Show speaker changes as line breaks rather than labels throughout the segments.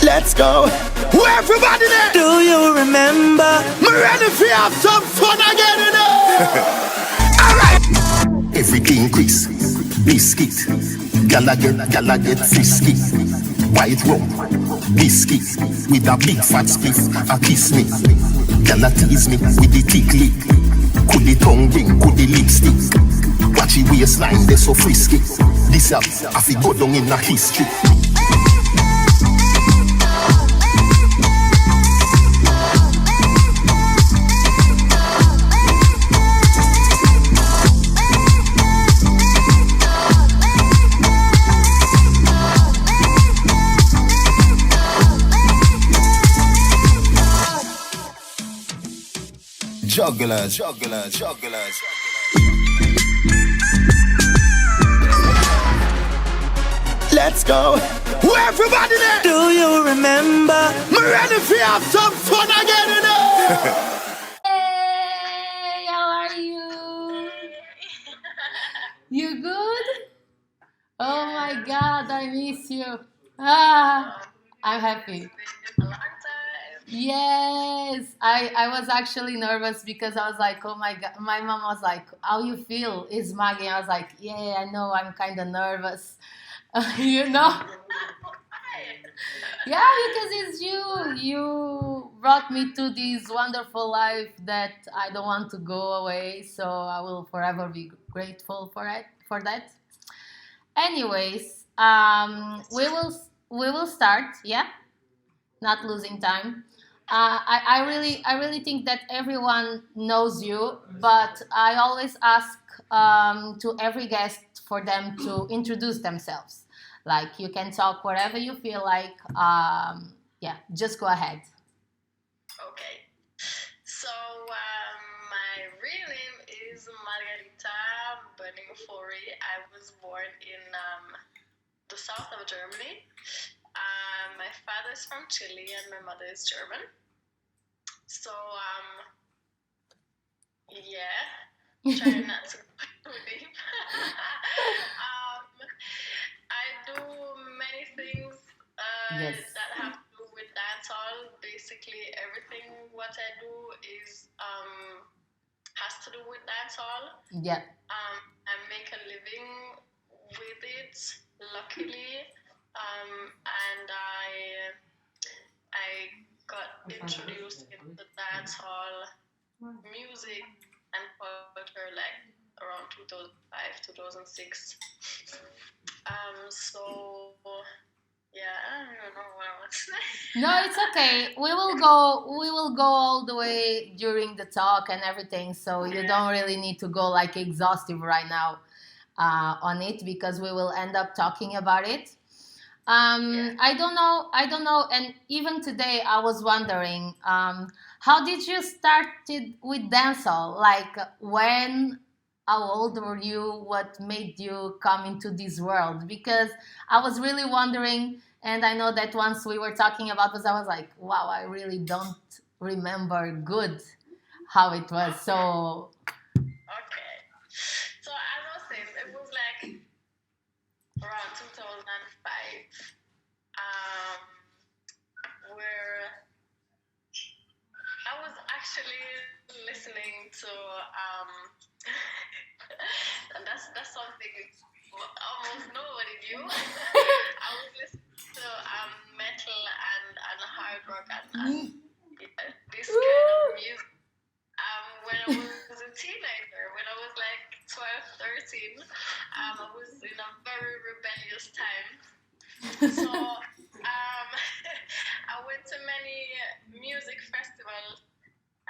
Let's go. Who everybody there?
Do you remember?
Me ready for have some fun again, you know. Alright.
Everything Chris, biscuit. Gala get frisky. White rum, biscuit. With a big fat spliff and kiss me. Gala tease me with the thick lip. Could the tongue ring, could the lipstick. Watch the waistline, they so frisky. This up, I fi go down in a history.
Jugglers. Let's go. Who everybody there?
Do you remember?
Me ready for have some fun again, you know.
Hey, how are you? You good? Oh my God, I miss you. I'm happy. Yes, I was actually nervous because I was like, oh my God. My mom was like, how you feel? It's Maggie. I was like, yeah, I know, I'm kind of nervous. You know? Yeah, because it's you. You brought me to this wonderful life that I don't want to go away. So I will forever be grateful for it, for that. Anyways, we will start. Yeah, not losing time. I really think that everyone knows you, but I always ask to every guest for them to introduce themselves. Like you can talk wherever you feel like. Yeah, just go ahead.
Okay. So my real name is Margarita Beningfori. I was born in the south of Germany. My father is from Chile and my mother is German. So yeah, trying not to go too deep. I do many things
Yes.
that have to do with dancehall. Basically, everything what I do is has to do with dancehall.
Yeah.
I make a living with it, luckily, and I got introduced into dancehall music and culture like around 2005, 2006. So yeah, I don't know what I was saying.
No, it's okay. We will go all the way during the talk and everything, so you don't really need to go like exhaustive right now on it because we will end up talking about it. I don't know, and even today I was wondering, how did you started with dancehall? Like when, how old were you? What made you come into this world? Because I was really wondering, and I know that once we were talking about this, I was like, wow, I really don't remember good how it was. So
Okay. So as I was saying, it was like around 2005, where I was actually listening to and that's something almost nobody knew. I was listening to metal and hard rock and this kind of music when I was a teenager, when I was like 12, 13. I was in a very rebellious time. So I went to many music festivals,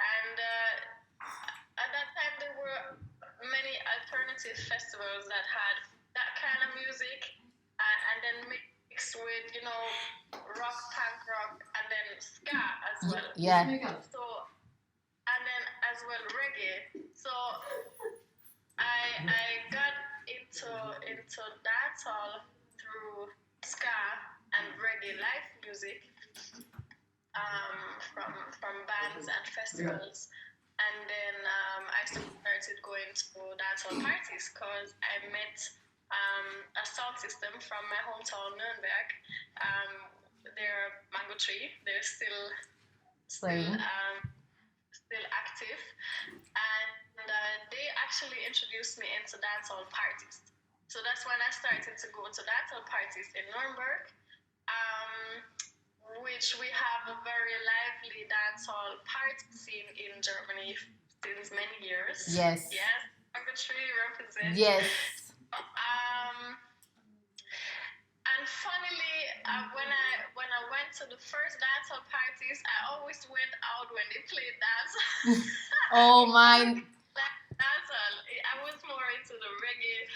and at that time there were many alternative festivals that had that kind of music, and then mixed with rock, punk rock, and then ska as well.
yeah.
So and then as well reggae. So I got into dancehall through ska and reggae live music from bands and festivals. And then I started going to dancehall parties because I met a sound system from my hometown, Nuremberg. They're Mango Tree. They're still
Playing.
still active, and they actually introduced me into dancehall parties. So that's when I started to go to dancehall parties in Nuremberg, which we have a very lively dancehall party scene in Germany since many years.
Yes.
Yes, Mango Tree represents.
Yes.
And funnily, when I went to the first dancehall parties, I always went out when they played dance.
Oh my.
Dancehall. I was more into the reggae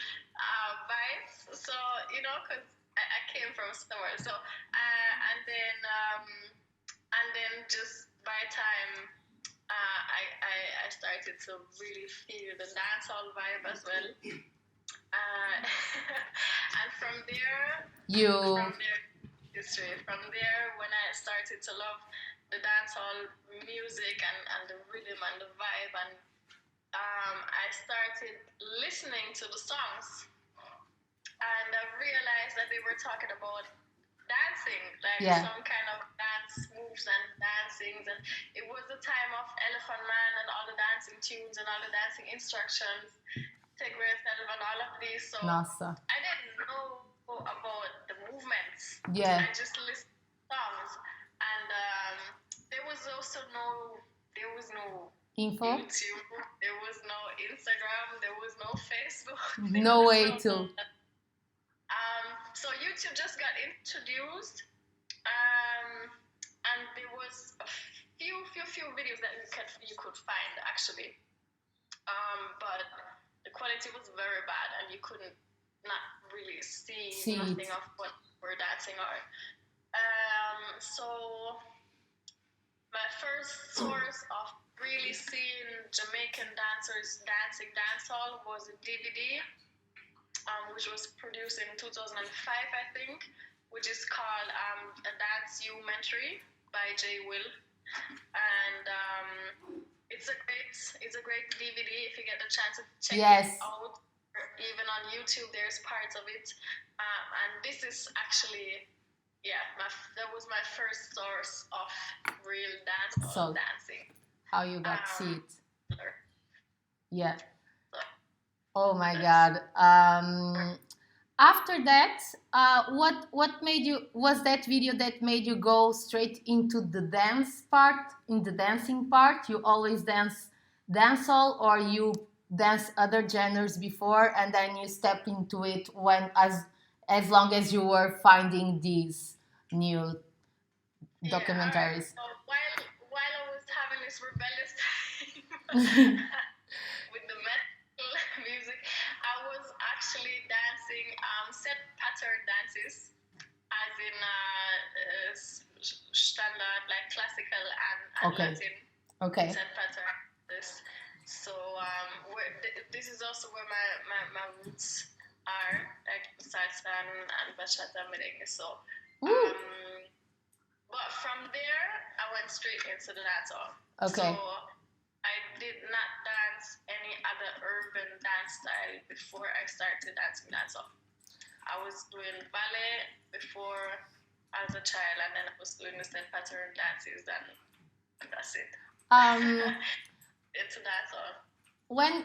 vibes, so because I came from somewhere. So and then just by time I started to really feel the dancehall vibe as well. And from there, From there, when I started to love the dancehall music and the rhythm and the vibe, and I started listening to the songs, and I realized that they were talking about dancing, like some kind of dance moves and dancings, and it was the time of Elephant Man and all the dancing tunes and all the dancing instructions. Take yourself and all of these. So
Nossa.
I didn't know about the movements.
Yeah.
I just listened to songs, and there was no
Info.
YouTube, there was no Instagram, there was no Facebook.
No way to.
So YouTube just got introduced, and there was a few videos that you could find actually, but the quality was very bad, and you couldn't not really see nothing of what we're dancing or. So my first source of really seeing Jamaican dancers dancing dancehall was a DVD, which was produced in 2005, I think, which is called A Dance Documentary by J. Will, and it's a great DVD if you get the chance to check it out. Even on YouTube, there's parts of it, and this is actually, that was my first source of real dancing.
How you got to see it? Yeah.
So,
oh my God. After that, what made you? Was that video that made you go straight into the dance part, in the dancing part? You always dance dancehall, or you dance other genres before, and then you step into it when as long as you were finding these new documentaries.
So while I was having this rebellious time with the metal music, I was actually dancing set pattern dances, as in standard, like classical and Latin.
Okay.
Set pattern dances. So this is also where my roots are, like salsa and bachata merengue. So, but from there I went straight into the dancehall.
Okay.
So I did not dance any other urban dance style before I started dancing dancehall. I was doing ballet before as a child, and then I was doing the set pattern dances, and that's it. Into dancehall.
When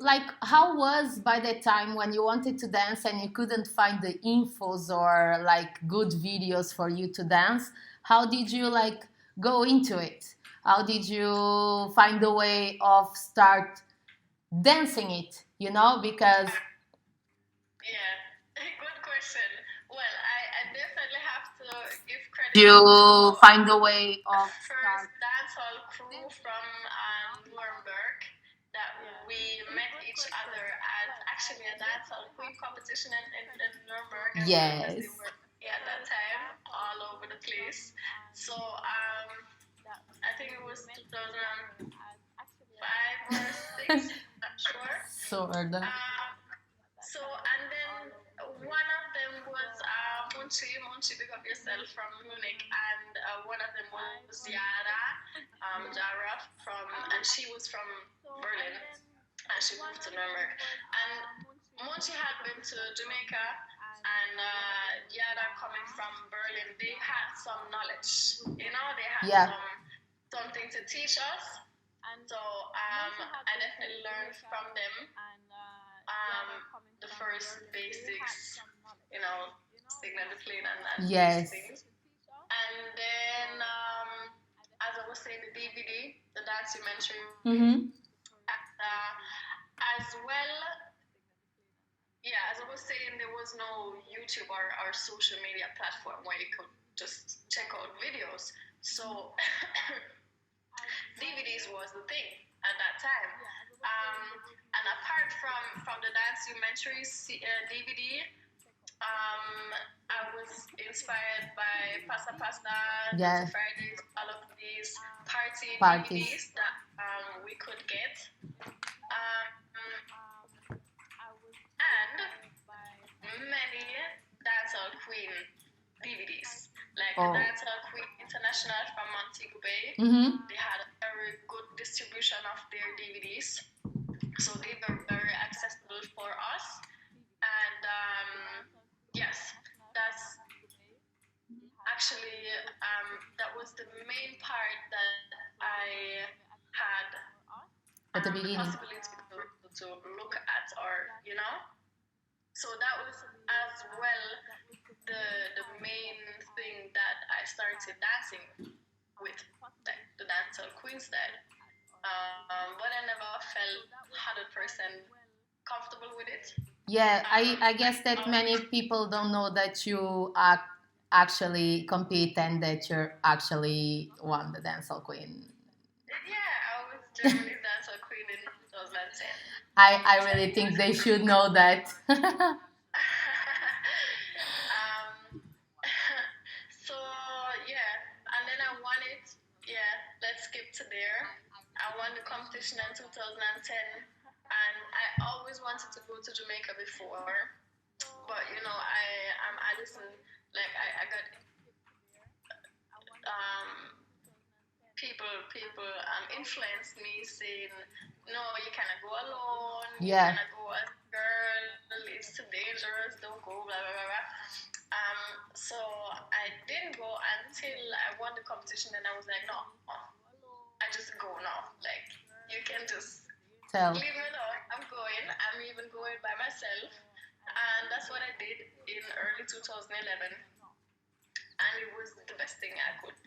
like, how was by the time when you wanted to dance and you couldn't find the infos or like good videos for you to dance? How did you like go into it? How did you find a way of start dancing it? Because
good question. Well, I definitely have to give credit
you find a way of
first dancehall crew from Nuremberg, that we met each other at actually a dancehall queen competition in Nuremberg.
Yes.
They were at that time all over the place. So I think it was 2005 or 6, not sure.
So
So, and then one of them was Munchi, big up yourself, from Munich, and one of them was Jara and she was from Berlin, and she moved to Nuremberg. And Munchie had been to Jamaica, and the other coming from Berlin, they had some knowledge. You know, they had something to teach us. So I definitely learned from them the first basics, you know, signal the plane and these things. And then, as I was saying, the DVD, the documentary, as well. Yeah, as I was saying, there was no YouTube or social media platform where you could just check out videos. So DVDs was the thing at that time. And apart from the documentary DVD, I was inspired by Pasta Fridays, all of these parties. DVDs that we could get. And many Dancehall Queen DVDs. Like the Dancehall Queen International from Montego Bay. They had a very good distribution of their DVDs. So they were very accessible for us. And yes, that's actually, that was the main part that I had
at the beginning.
The possibility to look at, or, you know. So that was as well the main thing that I started dancing with, like the Dancehall Queen style. But I never felt 100% comfortable with it.
Yeah, I guess that many people don't know that you actually compete and that you're actually won the Dancehall Queen.
Yeah, I was Germany's Dancehall Queen in 2010.
I really think they should know that.
So yeah, and then I won it. Yeah, let's skip to there. I won the competition in 2010, and I always wanted to go to Jamaica before, but you know, I listen, like I got people influenced me saying, no, you cannot go alone.
Yeah.
You cannot go as a girl. It's too dangerous. Don't go. Blah blah blah blah. So I didn't go until I won the competition, and I was like, no, I just go now. Like, you can just leave me alone. I'm going. I'm even going by myself, and that's what I did in early 2011, and it was the best thing I could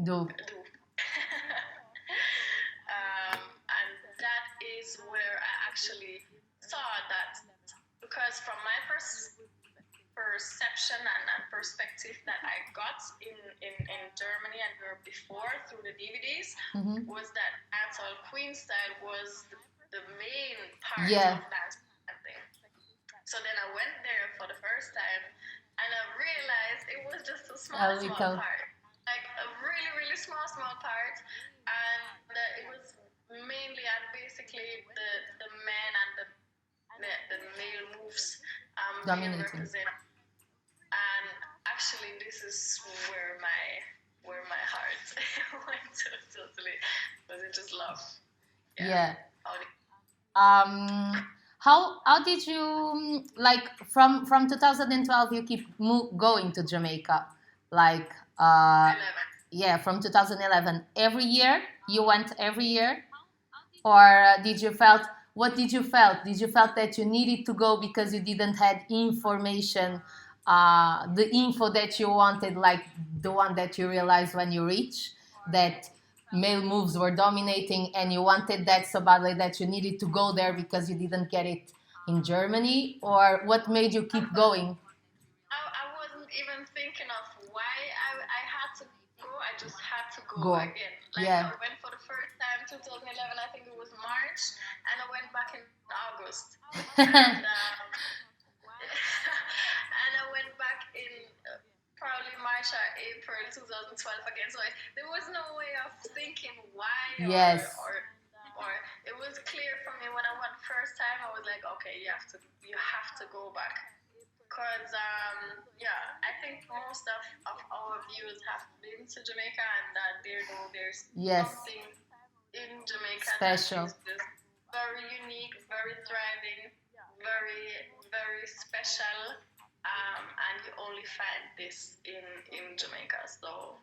do. And that is where I actually saw that, because from my perception and perspective that I got in Germany and Europe before through the DVDs, was that Dancehall Queen style was the main part of dance thing. So then I went there for the first time, and I realized it was just a small part. Like a really, really small part, and it was mainly and basically the men and the male moves being represented. And actually, this is where my heart went to totally, was it just love?
Yeah. How did you, like, from 2012 you keep going to Jamaica, like from 2011 every year? You went every year, or did you felt that you needed to go because you didn't have information, the info that you wanted, like the one that you realized when you reached that male moves were dominating, and you wanted that so badly that you needed to go there because you didn't get it in Germany? Or what made you keep going?
I wasn't even thinking of why I had to go. I just had to go again. Like, I went for the first time 2011, I think it was March, and I went back in August. And I went back in probably March or April 2012 again. So there was no way of thinking why. Or it was clear for me when I went first time. I was like, okay, you have to go back. Because I think most of our viewers have been to Jamaica, and there's something in Jamaica
special,
that is just very unique, very thriving, very, very special. And you only find this in Jamaica. So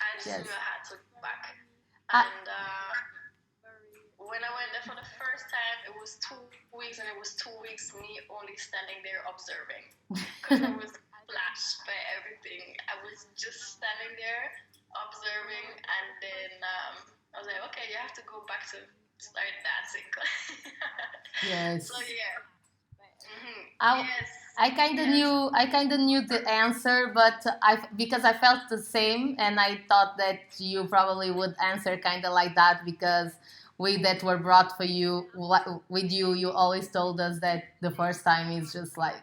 I just
Yes.
knew I had to go back.
I-
And when I went there for the first time, it was 2 weeks, and it was 2 weeks me only standing there observing. Because I was flashed by everything. I was just standing there observing, and then I was like, okay, you have to go back to start dancing.
Yes.
So yeah. Mm-hmm.
I-
Yes.
I kind of knew the answer, but because I felt the same, and I thought that you probably would answer kind of like that, because we that were brought for you with you, you always told us that the first time is just like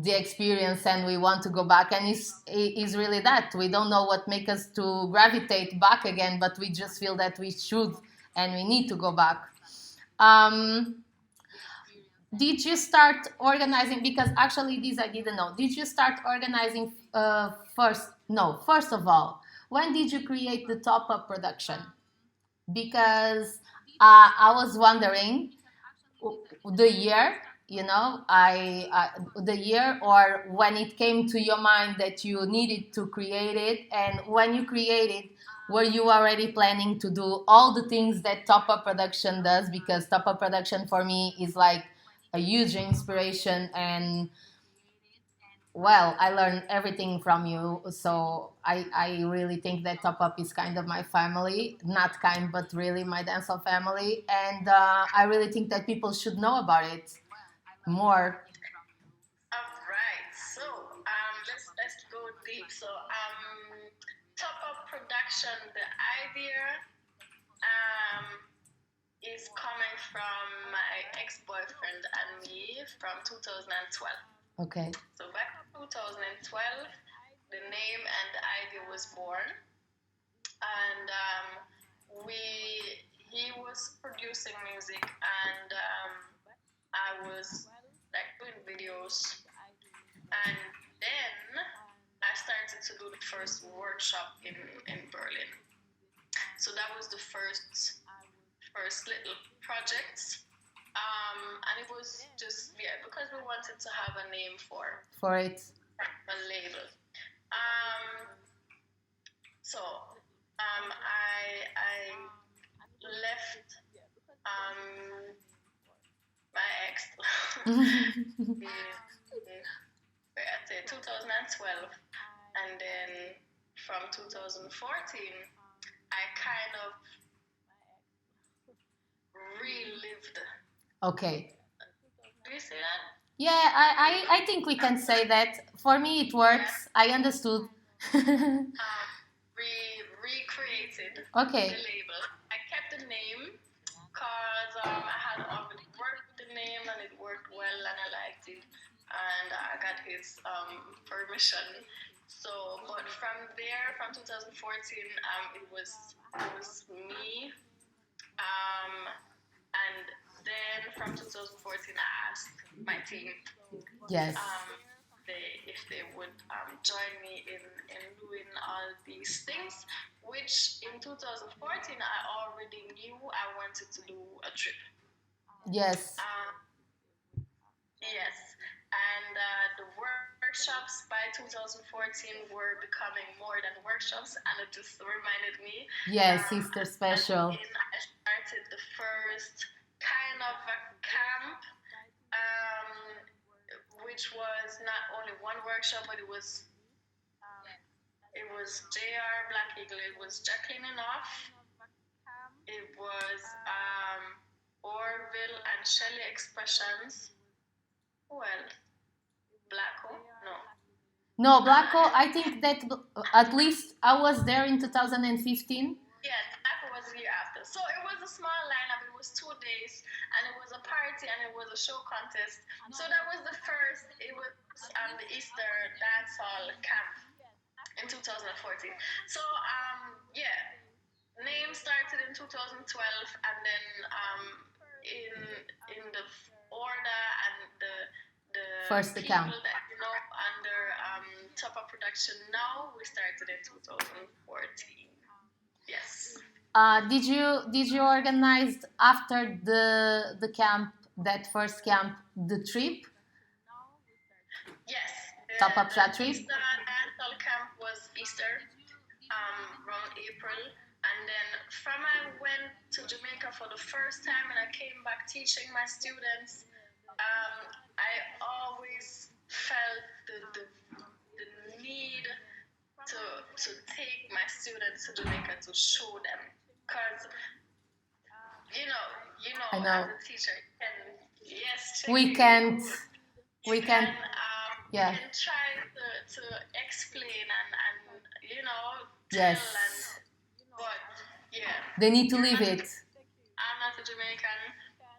the experience, and we want to go back, and it's really that we don't know what makes us to gravitate back again, but we just feel that we should and we need to go back. Did you start organizing? Because actually, this I didn't know. Did you start organizing first? No, first of all, when did you create the top up production? Because I was wondering the year, the year, or when it came to your mind that you needed to create it, and when you created, were you already planning to do all the things that top up production does? Because top up production for me is like a huge inspiration, and well, I learned everything from you. So I really think that top up is kind of my family, not kind, but really my dancehall family, and I really think that people should know about it more.
All right. So let's go deep. So top up production. The idea is coming from my ex-boyfriend and me from 2012.
Okay.
So back in 2012, the name and the idea was born, and he was producing music, and I was like doing videos, and then I started to do the first workshop in Berlin. So that was the first little project. And it was just, because we wanted to have a name for
it,
a label. So I left my ex in 2012, and then from 2014 I kind of relived.
Okay.
Do you see that?
Yeah, I think we can say that. For me, it works. I understood.
Recreated
Okay.
the label. I kept the name because I had already worked with the name, and it worked well, and I liked it, and I got his permission. So, but from there, from 2014, it was me, and then from 2014, I asked my team,
Yes.
if they would join me in doing all these things, which in 2014 I already knew I wanted to do a trip.
Yes.
Yes, and the workshops by 2014 were becoming more than workshops, and it just reminded me.
Yes, Sister Special.
And I started the first kind of a camp, which was not only one workshop, but it was JR Black Eagle, it was Jacqueline Enough, it was Orville and Shelley Expressions. Who else? Blacko? No.
No, Blacko, I think that at least I was there in 2015.
Yes, Blacko was the year after. So it was a small lineup, it was 2 days, and it was a party, and it was a show contest. So that was the first, it was the Easter Dancehall camp in 2014. So, name started in 2012, and then in the order and the
first
people
account
that under Top Up Production now, we started in 2014. Yes.
Did you organize after the camp that first camp, the trip,
Yes.
Top Up Shot trip?
Easter Dancehall camp was Easter, around April. And then from I went to Jamaica for the first time and I came back teaching my students, I always felt the need to take my students to Jamaica to show them. Because,
I know.
as a teacher,
We can't. We can. Yeah.
You can try to explain and
Yes.
tell but yeah.
They need to live it.
I'm not a Jamaican.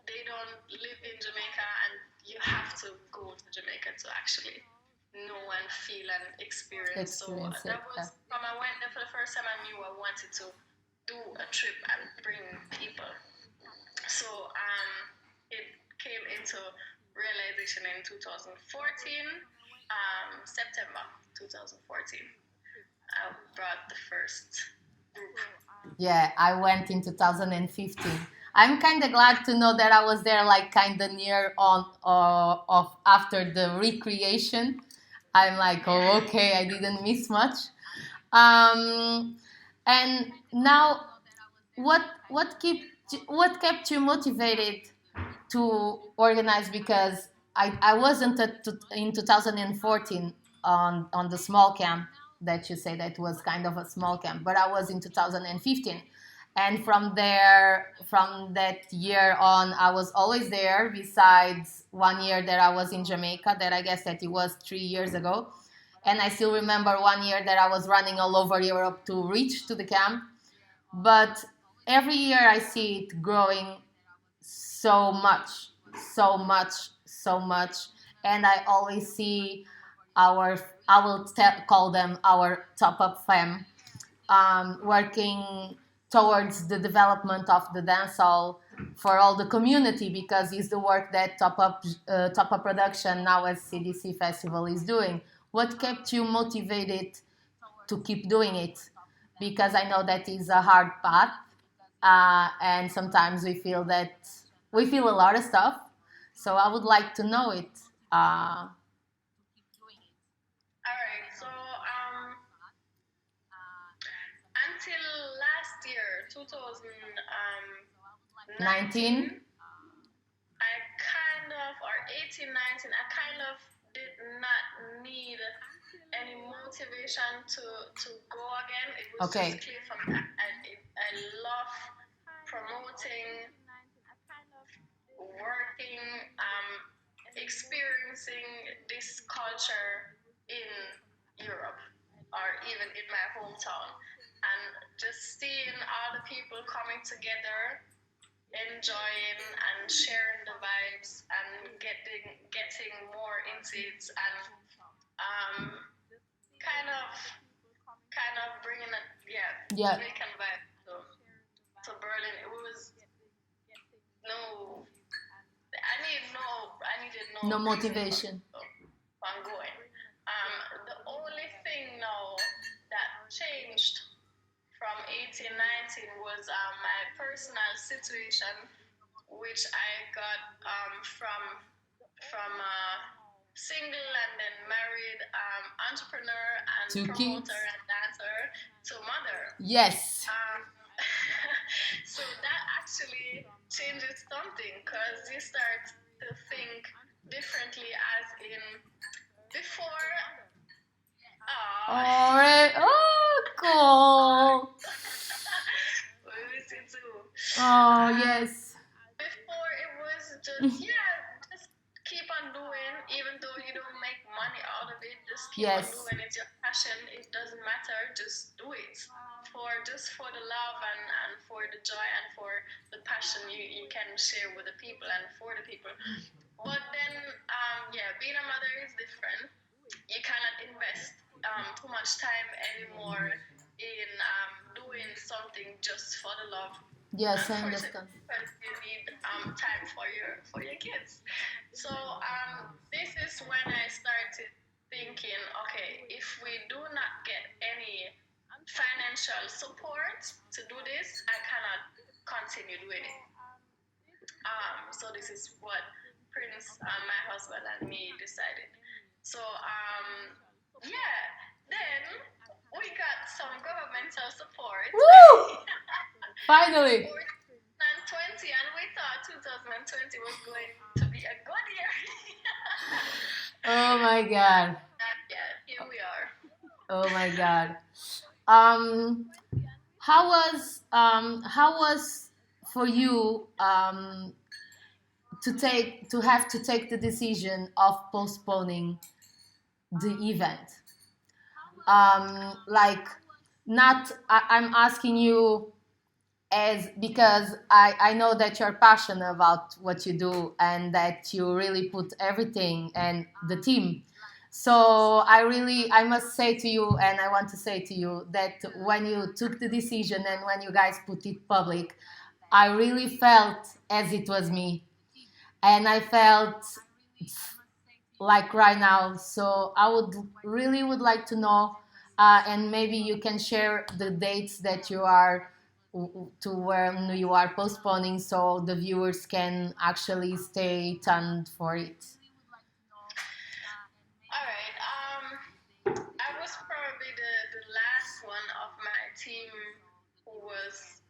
They don't live in Jamaica, and you have to go to Jamaica to actually know and feel and experience. So that was when I went there for the first time. I knew I wanted to do a trip and bring people. So it came into realization in 2014, September 2014. I brought the first group.
Yeah, I went in 2015. I'm kind of glad to know that I was there, like kind of near on of after the recreation. I'm like, oh, okay, I didn't miss much. And now, what kept you motivated to organize? Because I wasn't in 2014 on the small camp that you say that was kind of a small camp, but I was in 2015. And from that year on, I was always there, besides 1 year that I was in Jamaica, that I guess that it was 3 years ago. And I still remember 1 year that I was running all over Europe to reach to the camp. But every year I see it growing so much. And I always see call them our Top Up fam, working towards the development of the dancehall for all the community, because it's the work that Top Up Production, now as CDC Festival, is doing. What kept you motivated to keep doing it? Because I know that is a hard path, and sometimes we feel a lot of stuff. So I would like to know it.
All right. So until last year, 2019,
19?
I kind of, or 18, 19, I kind of did not need any motivation to go again. It was
Okay.
just clear from that. I love promoting, working, experiencing this culture in Europe or even in my hometown, and just seeing all the people coming together, enjoying and sharing the vibes and getting more into it, and kind of bringing a Jamaican vibe to Berlin. It was I needed
No motivation.
I'm going. The only thing now that changed from 18, 19 was my personal situation, which I got from single and then married entrepreneur and
Two
promoter
kids.
and dancer to mother.
Yes.
So that actually changes something, because you start to think differently, as in before.
Cool.
We miss you too.
Oh, yes.
Before it was just just keep on doing, even though you don't make money out of it. Just keep on doing. It's your passion. It doesn't matter. Just do it for the love and for the joy and for the passion you can share with the people and for the people. But then being a mother is different. You cannot invest too much time anymore in doing something just for the love.
Yes, I understand.
Because you need time for your kids. So this is when I started thinking, okay, if we do not get any financial support to do this, I cannot continue doing it. So this is what Prince, my husband, and me decided. So yeah, then we got some governmental support.
Woo! Finally.
For 2020, and we thought 2020 was going to be a good year.
Oh my God.
Yeah, here we are.
Oh my God. How was for you to have to take the decision of postponing the event? Like, not I'm asking you as because I know that you're passionate about what you do and that you really put everything and the team. So I must say to you, and I want to say to you that when you took the decision and when you guys put it public, I really felt as it was me, and I felt like right now. So I would like to know, and maybe you can share the dates that you are to when you are postponing, so the viewers can actually stay tuned for it.
All right. I was probably the last one of my team who was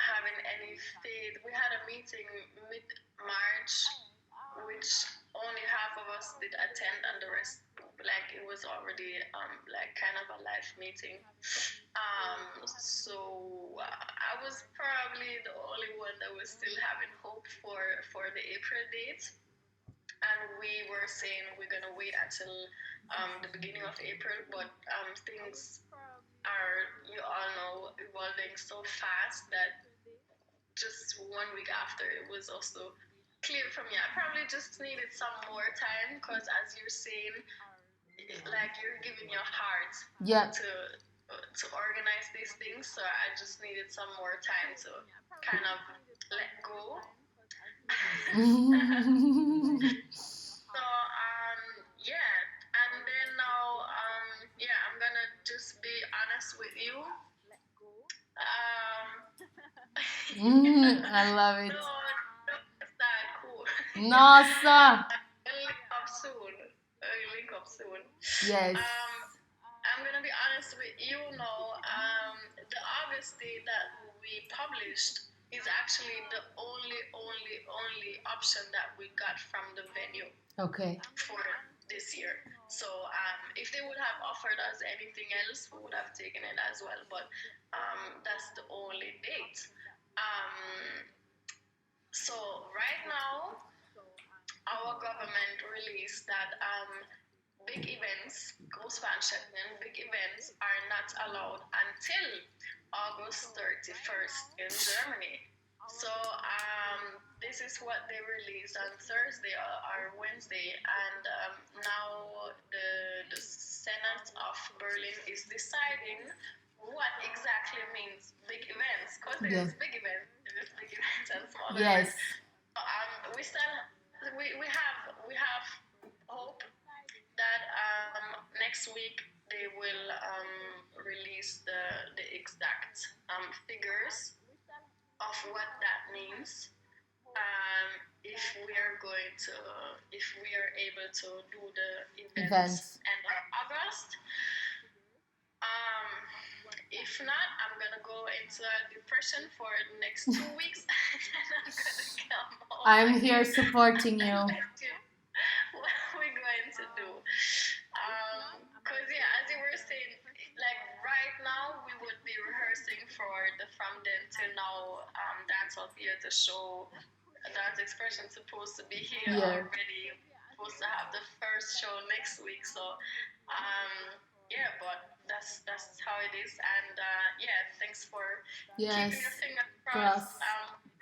having any faith. We had a meeting mid March, which only half of us did attend, and the rest, like, it was already like kind of a live meeting. So I was probably the only one that was still having hope for the April date, and we were saying we're gonna wait until the beginning of April, but things are, you all know, evolving so fast that just 1 week after it was also clear for me. I probably just needed some more time because, as you're saying, like, you're giving your heart
Yeah.
to organize these things. So I just needed some more time to kind of let go. So yeah, and then now yeah, I'm gonna just be honest with you.
I love it.
No, it's not cool.
Nossa.
We'll link up soon. We'll link up soon.
Yes.
I'm gonna be honest with you now. The August date that we published is actually the only option that we got from the venue.
Okay.
For this year. So if they would have offered us anything else, we would have taken it as well. But that's the only date. So right now, our government released that big events, big events are not allowed until August 31st in Germany. So this is what they released on Thursday or Wednesday, and now the Senate of Berlin is deciding what exactly means big events, because there's big events, and small events. We still we have hope that next week they will release the exact figures of what that means. If we are able to do the events end of August. If not, I'm gonna go into a depression for the next 2 weeks, and then I'm gonna come home.
I'm here supporting you.
What we're going to do? Because yeah, as you were saying, like right now we would be rehearsing for the From Then Till Now Dancehall Theater show. Dance Expression supposed to be here already. Supposed to have the first show next week. So yeah, but that's how it is. And yeah, thanks for keeping your fingers crossed.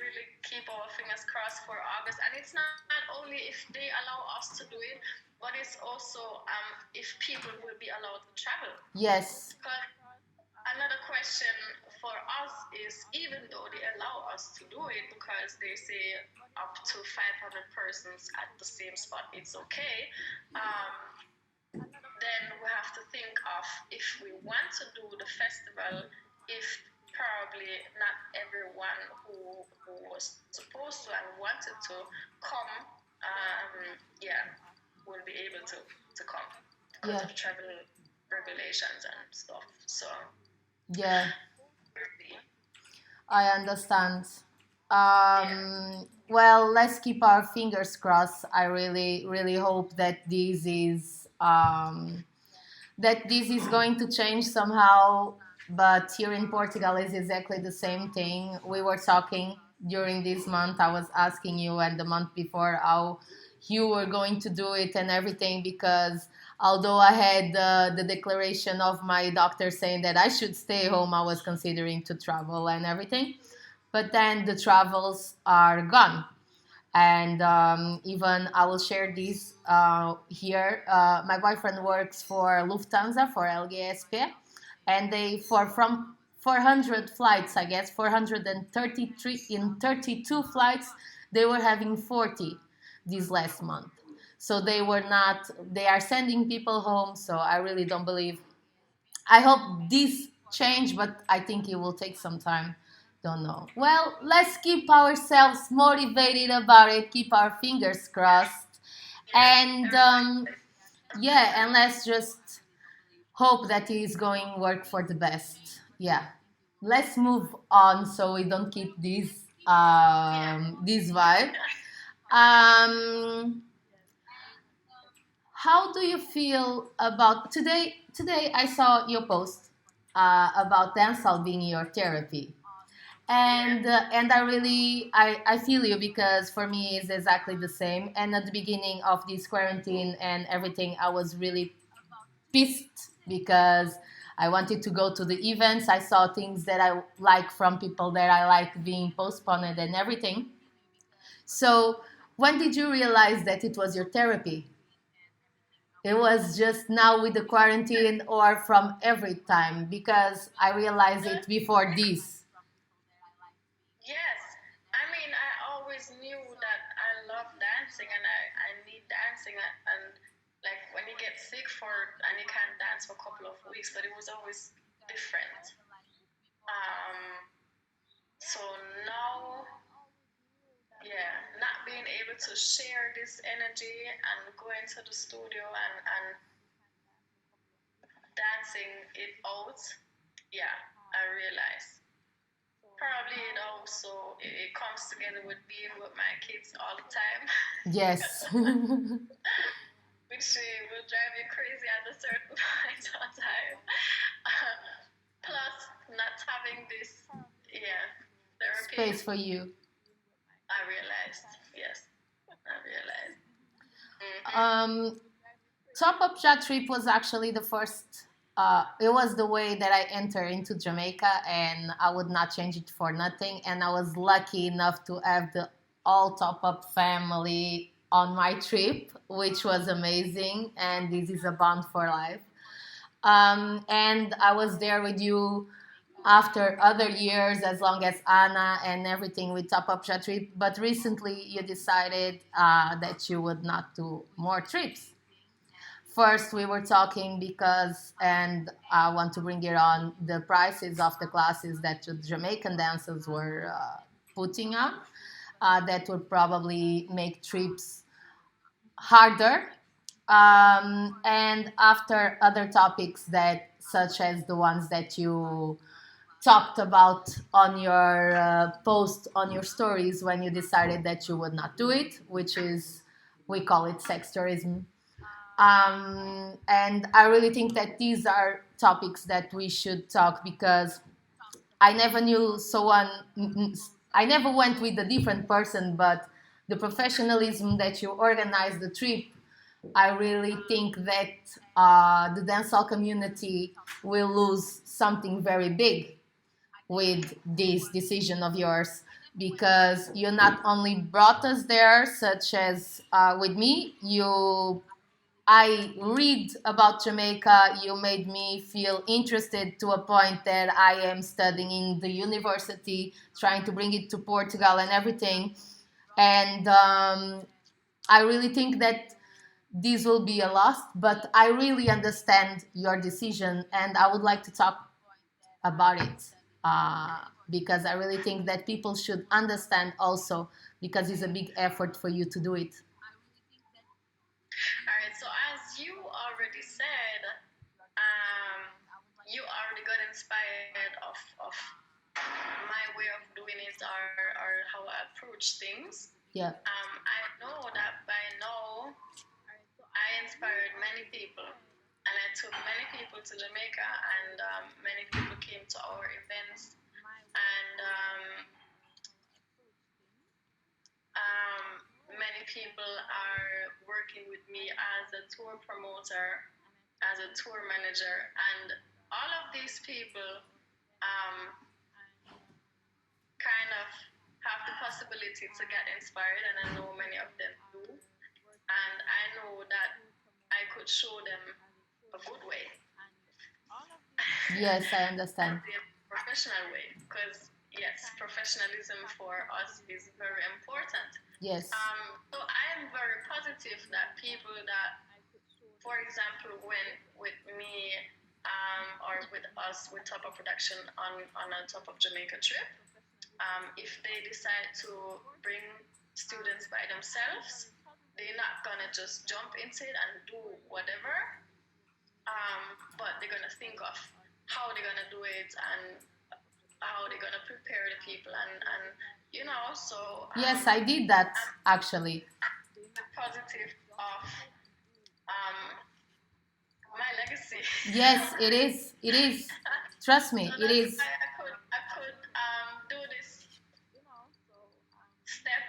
Really keep our fingers crossed for August. And it's not only if they allow us to do it, but it's also if people will be allowed to travel.
Yes.
Because another question for us is, even though they allow us to do it, because they say up to 500 persons at the same spot, it's okay. Then we have to think of, if we want to do the festival, if probably not everyone who was supposed to and wanted to come, yeah, will be able to come because
Yeah.
of travel regulations and stuff. So,
Yeah,
we'll see.
I understand.
Yeah.
Well, let's keep our fingers crossed. I really, really hope that this is going to change somehow. But here in Portugal is exactly the same thing. We were talking during this month. I was asking you and the month before how you were going to do it and everything, because although I had the declaration of my doctor saying that I should stay home, I was considering to travel and everything. But then the travels are gone, and even I will share this here. My boyfriend works for Lufthansa, for LGSP, and they for from 400 flights, I guess 433 in 32 flights, they were having 40 this last month. So they were not. They are sending people home. So I really don't believe. I hope this change, but I think it will take some time. Don't know. Well, let's keep ourselves motivated about it. Keep our fingers crossed, and yeah, and let's just hope that it is going work for the best. Yeah, let's move on so we don't keep this vibe. Um, how do you feel about today? Today I saw your post about dancehall being your therapy, and I feel you, because for me it's exactly the same. And at the beginning of this quarantine and everything, I was really pissed because I wanted to go to the events. I saw things that I like from people that I like being postponed and everything. So when did you realize that it was your therapy? It was just now with the quarantine, or from every time? Because I realized it before this.
Yes, I mean, I always knew that I love dancing and I need dancing. And like when you get sick and you can't dance for a couple of weeks, but it was always different. Um, so now, yeah, not being able to share this energy and go into the studio and dancing it out, yeah, I realized. Probably it comes together with being with my kids all the time,
Yes.
which will drive you crazy at a certain point of time. Plus, not having this, yeah, therapy,
Space for you.
I realized. Yes, I realized.
Um, Top Up Chat Trip was actually the first. It was the way that I entered into Jamaica, and I would not change it for nothing. And I was lucky enough to have the all Top Up family on my trip, which was amazing. And this is a bond for life. And I was there with you after other years, as long as Anna and everything with Top Up Chat Trip. But recently, you decided that you would not do more trips. First, we were talking because, and I want to bring it on, the prices of the classes that the Jamaican dancers were putting on, that would probably make trips harder. And after other topics that, such as the ones that you talked about on your post on your stories when you decided that you would not do it, which is, we call it sex tourism. And I really think that these are topics that we should talk, because I never knew someone, I never went with a different person, but the professionalism that you organize the trip, I really think that the dancehall community will lose something very big with this decision of yours, because you not only brought us there, such as with me, I read about Jamaica, you made me feel interested to a point that I am studying in the university, trying to bring it to Portugal and everything. And I really think that this will be a loss, but I really understand your decision, and I would like to talk about it. because I really think that people should understand also, because it's a big effort for you to do it.
All right, so as you already said, you already got inspired of my way of doing it, or how I approach things.
Yeah.
I know that by now I inspired many people, and I took many people to Jamaica, and many people came to our events, and many people are working with me as a tour promoter, as a tour manager, and all of these people kind of have the possibility to get inspired, and I know many of them do, and I know that I could show them a good way.
Yes, I understand.
A professional way, because yes, professionalism for us is very important.
Yes.
So I am very positive that people that, for example, when with me or with us with Top Up Production on a Top of Jamaica trip, if they decide to bring students by themselves, they're not gonna just jump into it and do whatever, but they're gonna think of how they're gonna do it and how they're gonna prepare the people, and you know, so
Yes, I did that actually.
positive of my legacy.
Yes, it is. It is. Trust me,
So
it is.
I could do this step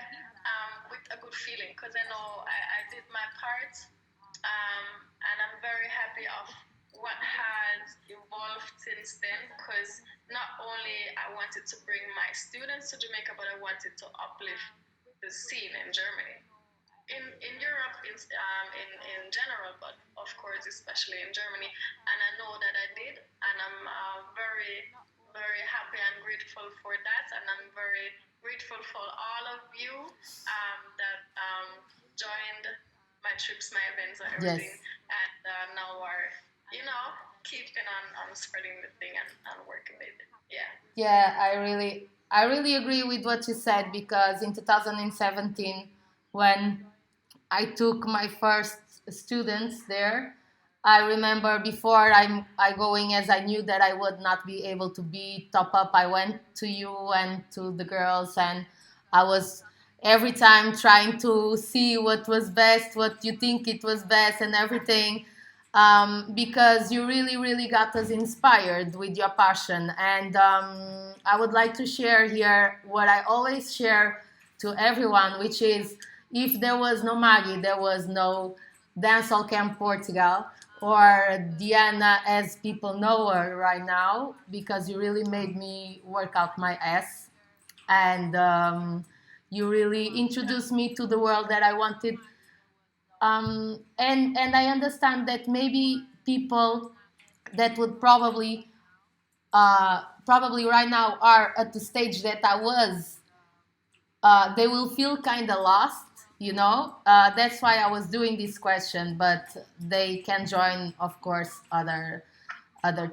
with a good feeling, because I know I did my part, and I'm very happy of what has evolved since then, because not only I wanted to bring my students to Jamaica, but I wanted to uplift the scene in Germany, in Europe, in general, but of course especially in Germany, and I know that I did, and I'm very, very happy and grateful for that, and I'm very grateful for all of you that joined my trips, my events, and everything,
Yes.
and now are, you know, keeping on spreading the thing and working with it. Yeah.
Yeah, I really agree with what you said, because in 2017, when I took my first students there, I remember before I going, as I knew that I would not be able to be top up, I went to you and to the girls, and I was every time trying to see what was best, what you think it was best, and everything, because you really, really got us inspired with your passion. And I would like to share here what I always share to everyone, which is, if there was no Maggie, there was no Dancehall Camp Portugal, or Diana as people know her right now, because you really made me work out my ass, and you really introduced me to the world that I wanted. And I understand that maybe people that would probably right now are at the stage that I was, they will feel kind of lost, you know. That's why I was doing this question, but they can join, of course, other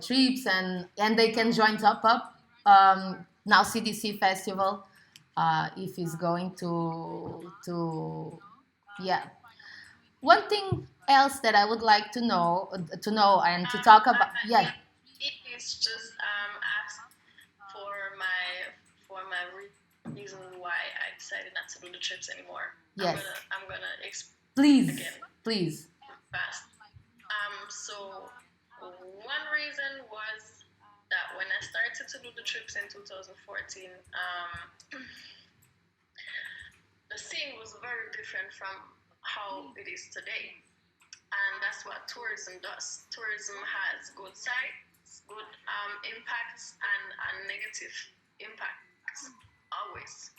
trips, and they can join Top Up, now CDC Festival, if he's going to yeah. One thing else that I would like to know and to talk about, yeah.
It is just asked for my reason why I decided not to do the trips anymore.
Yes.
I'm gonna explain
Please,
again
please.
fast. So one reason was that when I started to do the trips in 2014, the scene was very different from how it is today. And that's what tourism does. Tourism has good sides, good impacts, and negative impacts, always,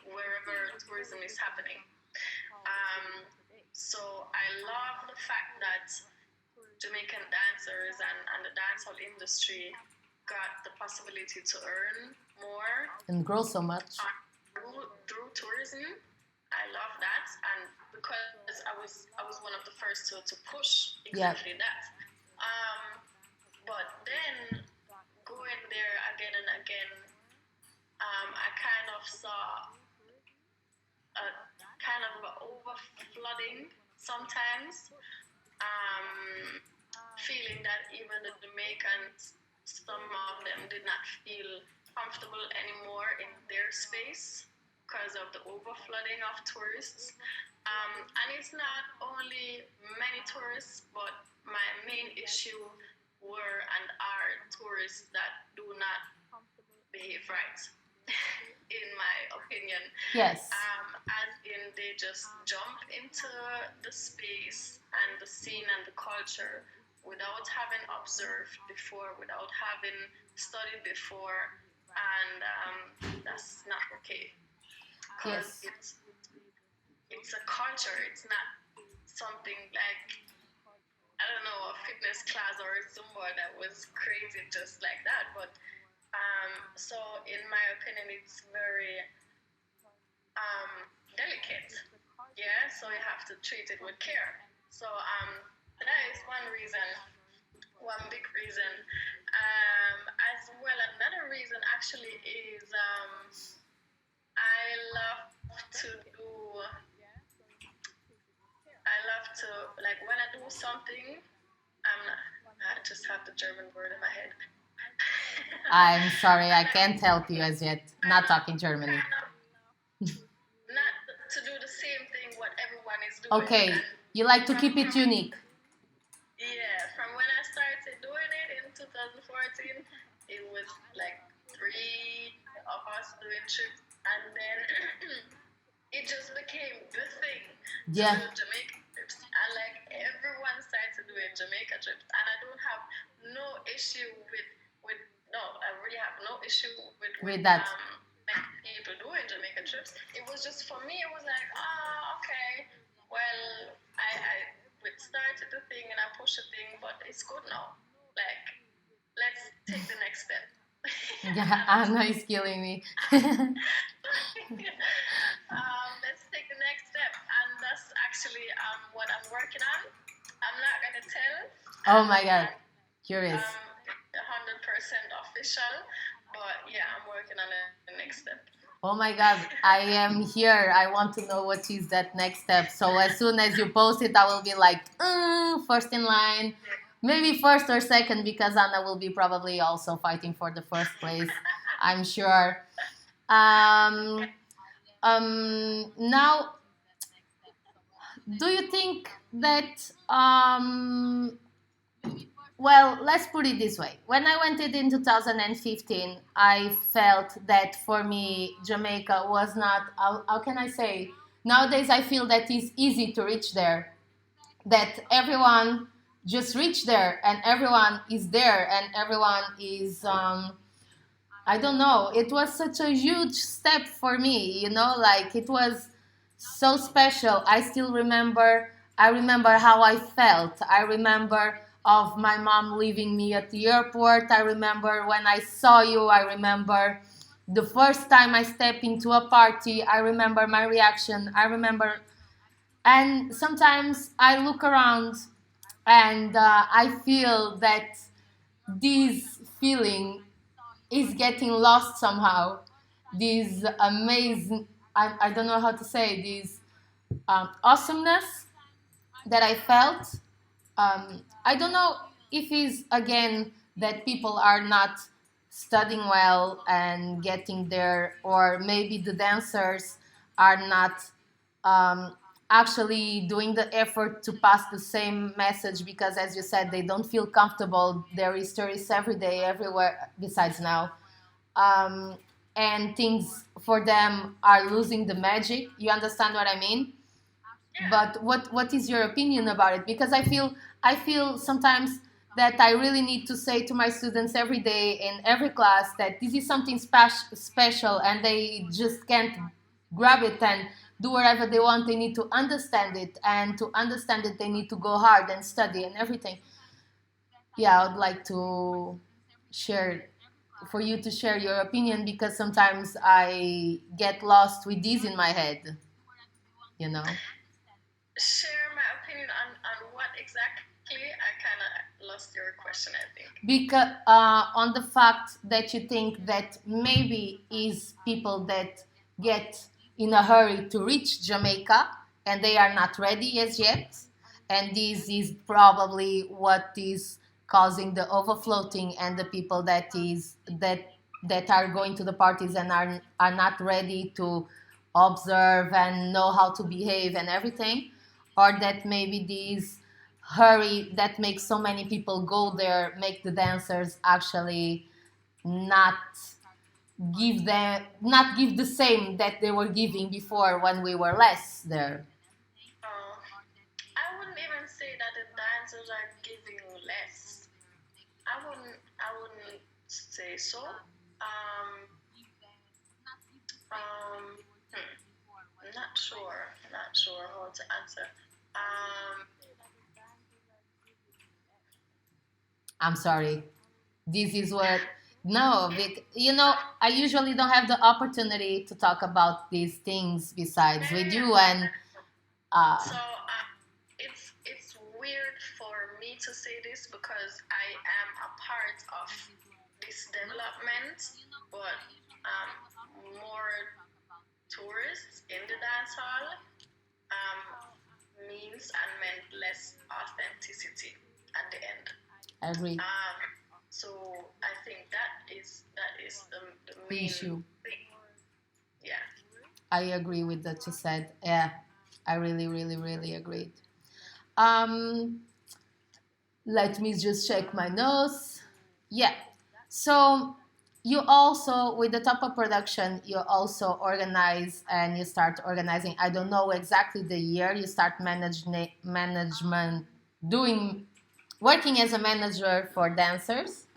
wherever tourism is happening. So I love the fact that Jamaican dancers and the dancehall industry got the possibility to earn more
And grow so much.
through tourism. I love that, and because I was one of the first to push exactly that. But then going there again and overflooding sometimes. Feeling that even the Jamaicans, some of them did not feel comfortable anymore in their space because of the overflooding of tourists. And it's not only many tourists, but my main issue were and are tourists that do not behave right, in my opinion.
Yes.
As in they just jump into the space and the scene and the culture without having observed before, without having studied before, and that's not okay. Because it's a culture. It's not something like, I don't know, a fitness class or a Zumba that was crazy just like that. But so in my opinion, it's very delicate. Yeah, so you have to treat it with care. So that is one reason, one big reason. As well, another reason actually is I love to, like, when I do something, I just have the German word in my head.
I'm sorry, I can't help you as yet. Not talking Germany.
Not to do the same thing what everyone is doing.
Okay, you like to keep it unique.
Yeah, from when I started doing it in 2014, it was like 3 of us doing trips, and then it just became the thing to do Jamaica trips, and like everyone started doing Jamaica trips, and I don't have no issue with no, I really have no issue with
that.
People doing Jamaica trips. It was just, for me, it was like, okay, well, I started the thing and I pushed the thing, but it's good now. Like, let's take the next step.
Yeah, Anna is killing me.
Let's take the next step, and that's actually what I'm working on. I'm not gonna tell.
Oh my God, curious.
100% official, but yeah, I'm working on the next step.
Oh my God, I am here. I want to know what is that next step. So as soon as you post it, I will be like, first in line. Maybe first or second, because Anna will be probably also fighting for the first place, I'm sure. Now, do you think that, well, let's put it this way. When I went in 2015, I felt that for me, Jamaica was not, how can I say? Nowadays, I feel that it's easy to reach there. That everyone just reached there and everyone is there and everyone is, I don't know. It was such a huge step for me, you know, like it was so special. I remember how I felt. I remember of my mom leaving me at the airport. I remember when I saw you. I remember the first time I stepped into a party. I remember my reaction. And sometimes I look around and I feel that this feeling is getting lost somehow. This amazing, I don't know how to say, this awesomeness that I felt. I don't know if it's, again, that people are not studying well and getting there, or maybe the dancers are not actually doing the effort to pass the same message, because, as you said, they don't feel comfortable. There is tourists every day, everywhere, besides now. And things for them are losing the magic. You understand what I mean? But what is your opinion about it? Because I feel sometimes that I really need to say to my students every day in every class that this is something special, and they just can't grab it and do whatever they want. They need to understand it, and to understand it, they need to go hard and study and everything. Yeah, I would like to for you to share your opinion, because sometimes I get lost with this in my head, you know.
Share my opinion on what exactly? I kind of lost your question, I think.
Because on the fact that you think that maybe is people that get in a hurry to reach Jamaica, and they are not ready as yet. And this is probably what is causing the overfloating, and the people that are going to the parties and are not ready to observe and know how to behave and everything, or that maybe this hurry that makes so many people go there make the dancers actually not not give the same that they were giving before when we were less there.
I wouldn't even say that the dancers are giving less. I wouldn't say so. Not sure how to answer.
I'm sorry. This is what no, I usually don't have the opportunity to talk about these things besides with you, and
So it's weird for me to say this because I am a part of this development, but more tourists in the dance hall means and meant less authenticity at the end.
I agree.
So I think that is the main
issue.
thing. Yeah.
I agree with what you said. Yeah, I really, really, really agreed. Let me just check my notes. Yeah. So you also, with the top of production, you also organize and you start organizing. I don't know exactly the year you start management, working as a manager for dancers.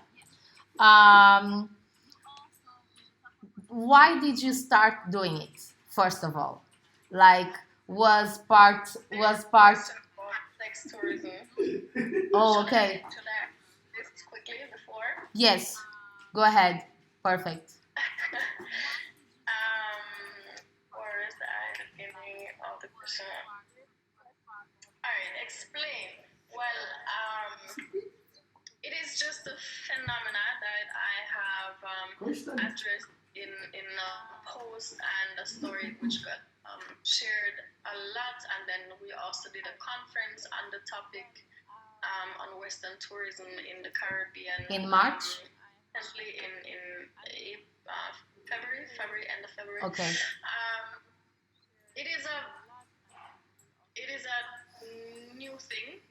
Why did you start doing it? First of all, like was part.
Next tourism.
Oh, okay.
Should I this quickly before?
Yes, go ahead. Perfect.
Where is the beginning of the question? Alright, explain. Well, it is just a phenomena that I have addressed in a post and a story which got shared a lot, and then we also did a conference on the topic on Western tourism in the Caribbean
In March?
Especially in February, end of February.
Okay.
It is a new thing.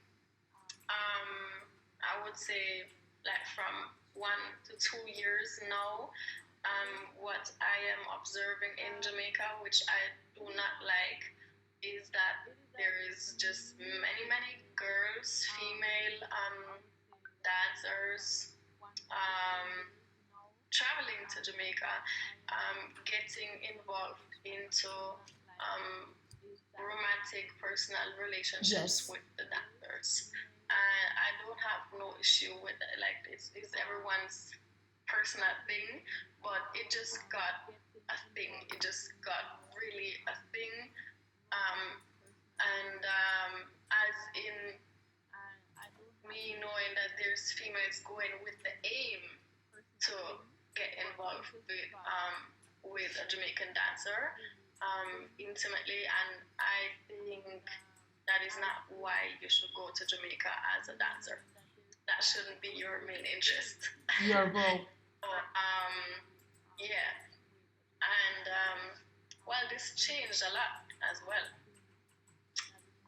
I would say like from 1 to 2 years now. What I am observing in Jamaica, which I do not like, is that there is just many girls, female dancers, traveling to Jamaica, getting involved into romantic personal relationships with the dancers. And I don't have no issue with it. Like it's everyone's personal thing, but it just got a thing. It just got really a thing. As in me knowing that there's females going with the aim to get involved with a Jamaican dancer intimately, and I think that is not why you should go to Jamaica as a dancer. That shouldn't be your main interest.
Your goal.
Yeah. And well, this changed a lot as well.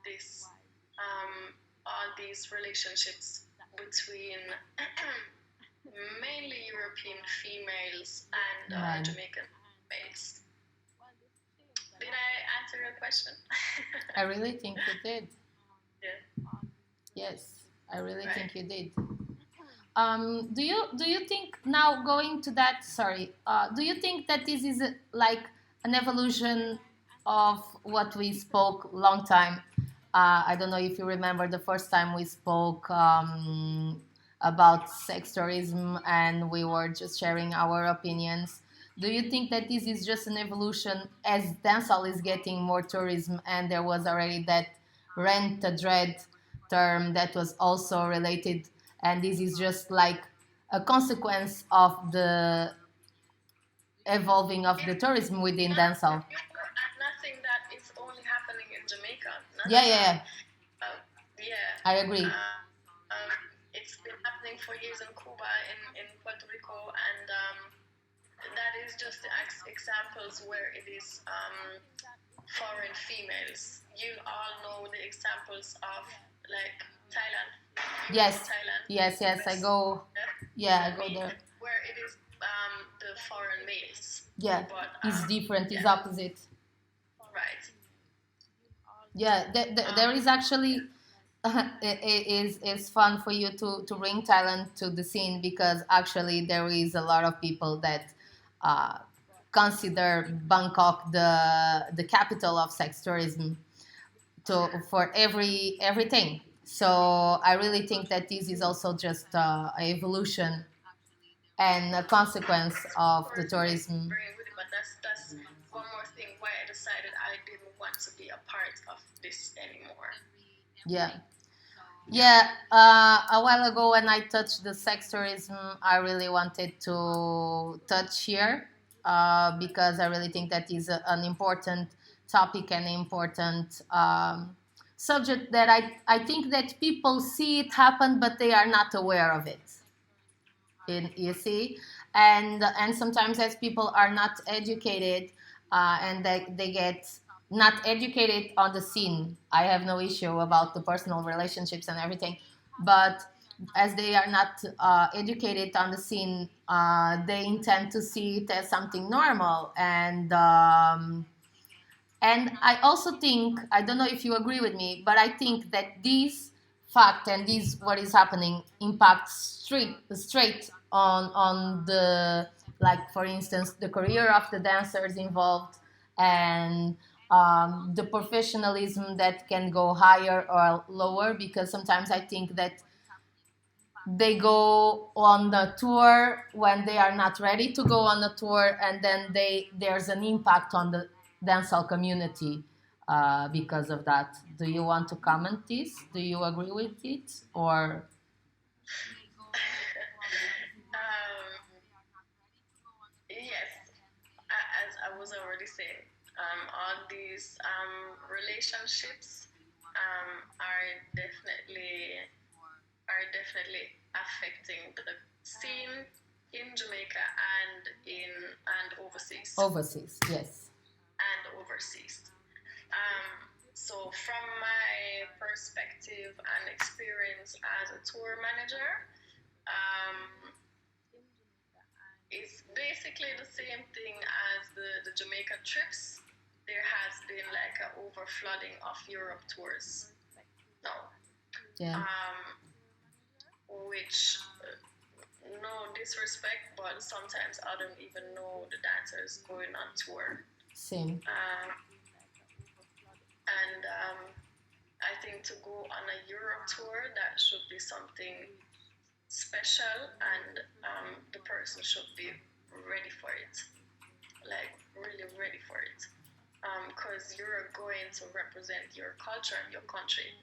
This all these relationships between mainly European females and Jamaican males. Did I answer your question?
I really think you did.
Yeah.
Yes, I really think you did. Do you think now going to that? Sorry. Do you think that this is like an evolution of what we spoke long time? I don't know if you remember the first time we spoke about sex tourism and we were just sharing our opinions. Do you think that this is just an evolution as dancehall is getting more tourism, and there was already that rent a dread term that was also related, and this is just like a consequence of the evolving of the tourism within dancehall?
I'm not saying that it's only happening in Jamaica. None
Yeah,
of
yeah,
that.
yeah.
Yeah.
I agree.
It's been happening for years in Cuba, in Puerto Rico, and that is just the examples where it is foreign females. You all know the examples of like Thailand. You
Yes,
know Thailand.
yes. I go. Yeah, I go there.
Where it is the foreign males.
Yeah,
But
it's different. It's
yeah.
opposite.
Right.
Yeah, there is actually it's fun for you to bring talent to the scene, because actually there is a lot of people that consider Bangkok the capital of sex tourism for everything. So I really think that this is also just an evolution and a consequence of the tourism.
But that's one more thing why I decided I didn't want to be a part of this anymore.
Yeah, a while ago when I touched the sex tourism, I really wanted to touch here because I really think that is an important topic and important subject that I think that people see it happen, but they are not aware of it. You see, and sometimes as people are not educated and they get not educated on the scene. I have no issue about the personal relationships and everything, but as they are not educated on the scene, they intend to see it as something normal. And I also think, I don't know if you agree with me, but I think that this fact and this what is happening impacts straight on the, like for instance, the career of the dancers involved, and the professionalism that can go higher or lower, because sometimes I think that they go on the tour when they are not ready to go on the tour, and then there's an impact on the dancehall community because of that. Do you want to comment this? Do you agree with it, or?
Yes, as I was already saying, all these relationships are definitely affecting the scene in Jamaica and overseas.
Overseas, yes.
And overseas. So from my perspective and experience as a tour manager, it's basically the same thing as the Jamaica trips. There has been like an overflooding of Europe tours now.
Yeah.
Which, no disrespect, but sometimes I don't even know the dancers going on tour.
Same.
And I think to go on a Europe tour, that should be something special, and the person should be ready for it, like really ready for it, because you're going to represent your culture and your country.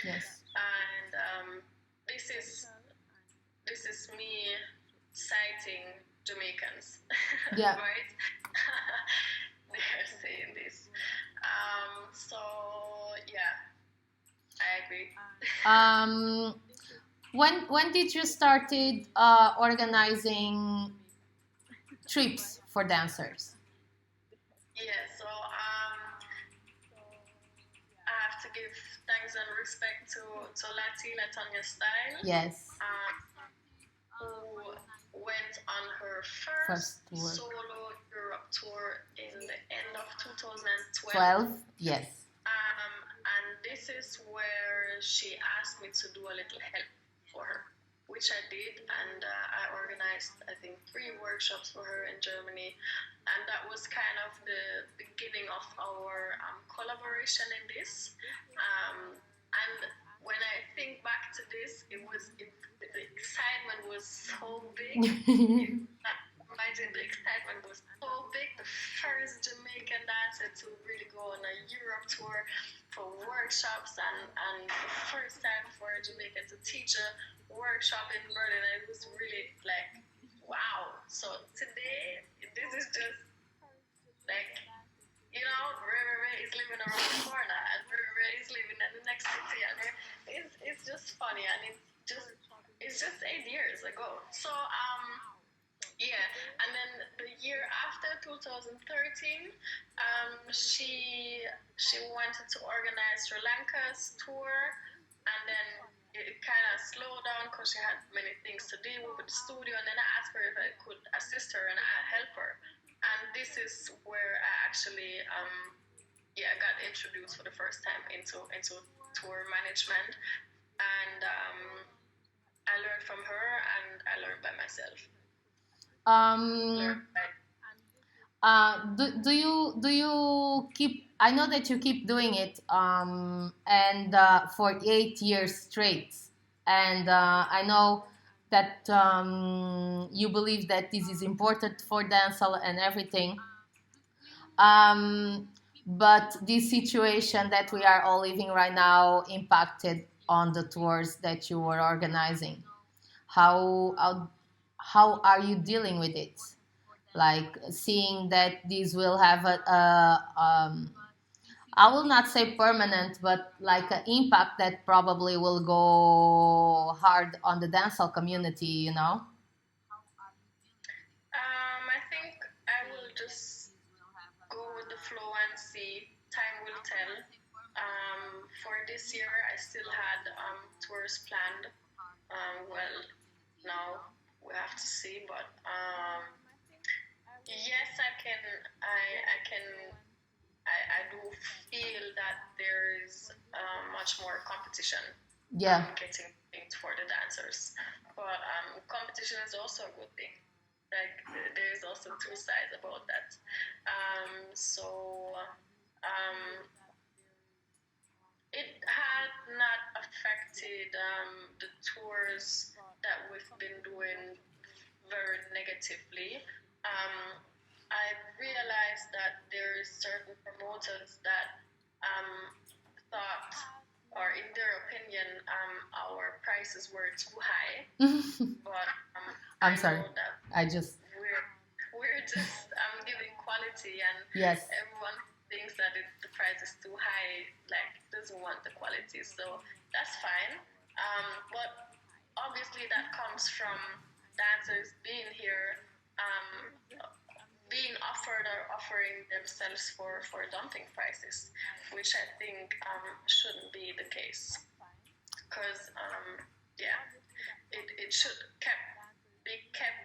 Yes.
And this is me citing Jamaicans.
Yeah.
Right? They're saying this. So yeah, I agree.
When did you started organizing trips for dancers?
Yeah, so I have to give thanks and respect to Latonya Style.
Yes.
Who went on her first solo Europe tour in the end of 2012.
Yes.
And this is where she asked me to do a little help for her, which I did, and I organized, I think, 3 workshops for her in Germany, and that was kind of the beginning of our collaboration in this. And when I think back to this, the excitement was so big. Imagine the excitement was so big. The first Jamaican dancer to really go on a Europe tour for workshops, and the first time for a Jamaican to teach a workshop in Berlin. It was really like, wow. So today, this is just like, Ray is living around the corner. So yeah, and then the year after 2013, she wanted to organize Sri Lanka's tour, and then it kind of slowed down because she had many things to deal with the studio. And then I asked her if I could assist her and help her. And this is where I actually got introduced for the first time into tour management, and I learned from her and I learned by myself.
Do you keep? I know that you keep doing it, and for 8 years straight, and I know that you believe that this is important for dancehall and everything. But this situation that we are all living right now impacted on the tours that you were organizing. How are you dealing with it? Like seeing that this will have I will not say permanent, but like an impact that probably will go hard on the dancehall community, you know?
I think I will just go with the flow and see. Time will tell. For this year, I still had tours planned. Well, now we have to see, but yes, I do feel that there is much more competition.
Yeah.
Getting things for the dancers, but competition is also a good thing. Like there is also two sides about that. It had not affected the tours that we've been doing very negatively. I realized that there is certain promoters that thought, or in their opinion, our prices were too high. But
I'm sorry.
We're just giving quality, and
yes,
everyone thinks that the price is too high, like doesn't want the quality. So that's fine. But obviously that comes from dancers being here, being offered or offering themselves for dumping prices, which I think shouldn't be the case. Because it should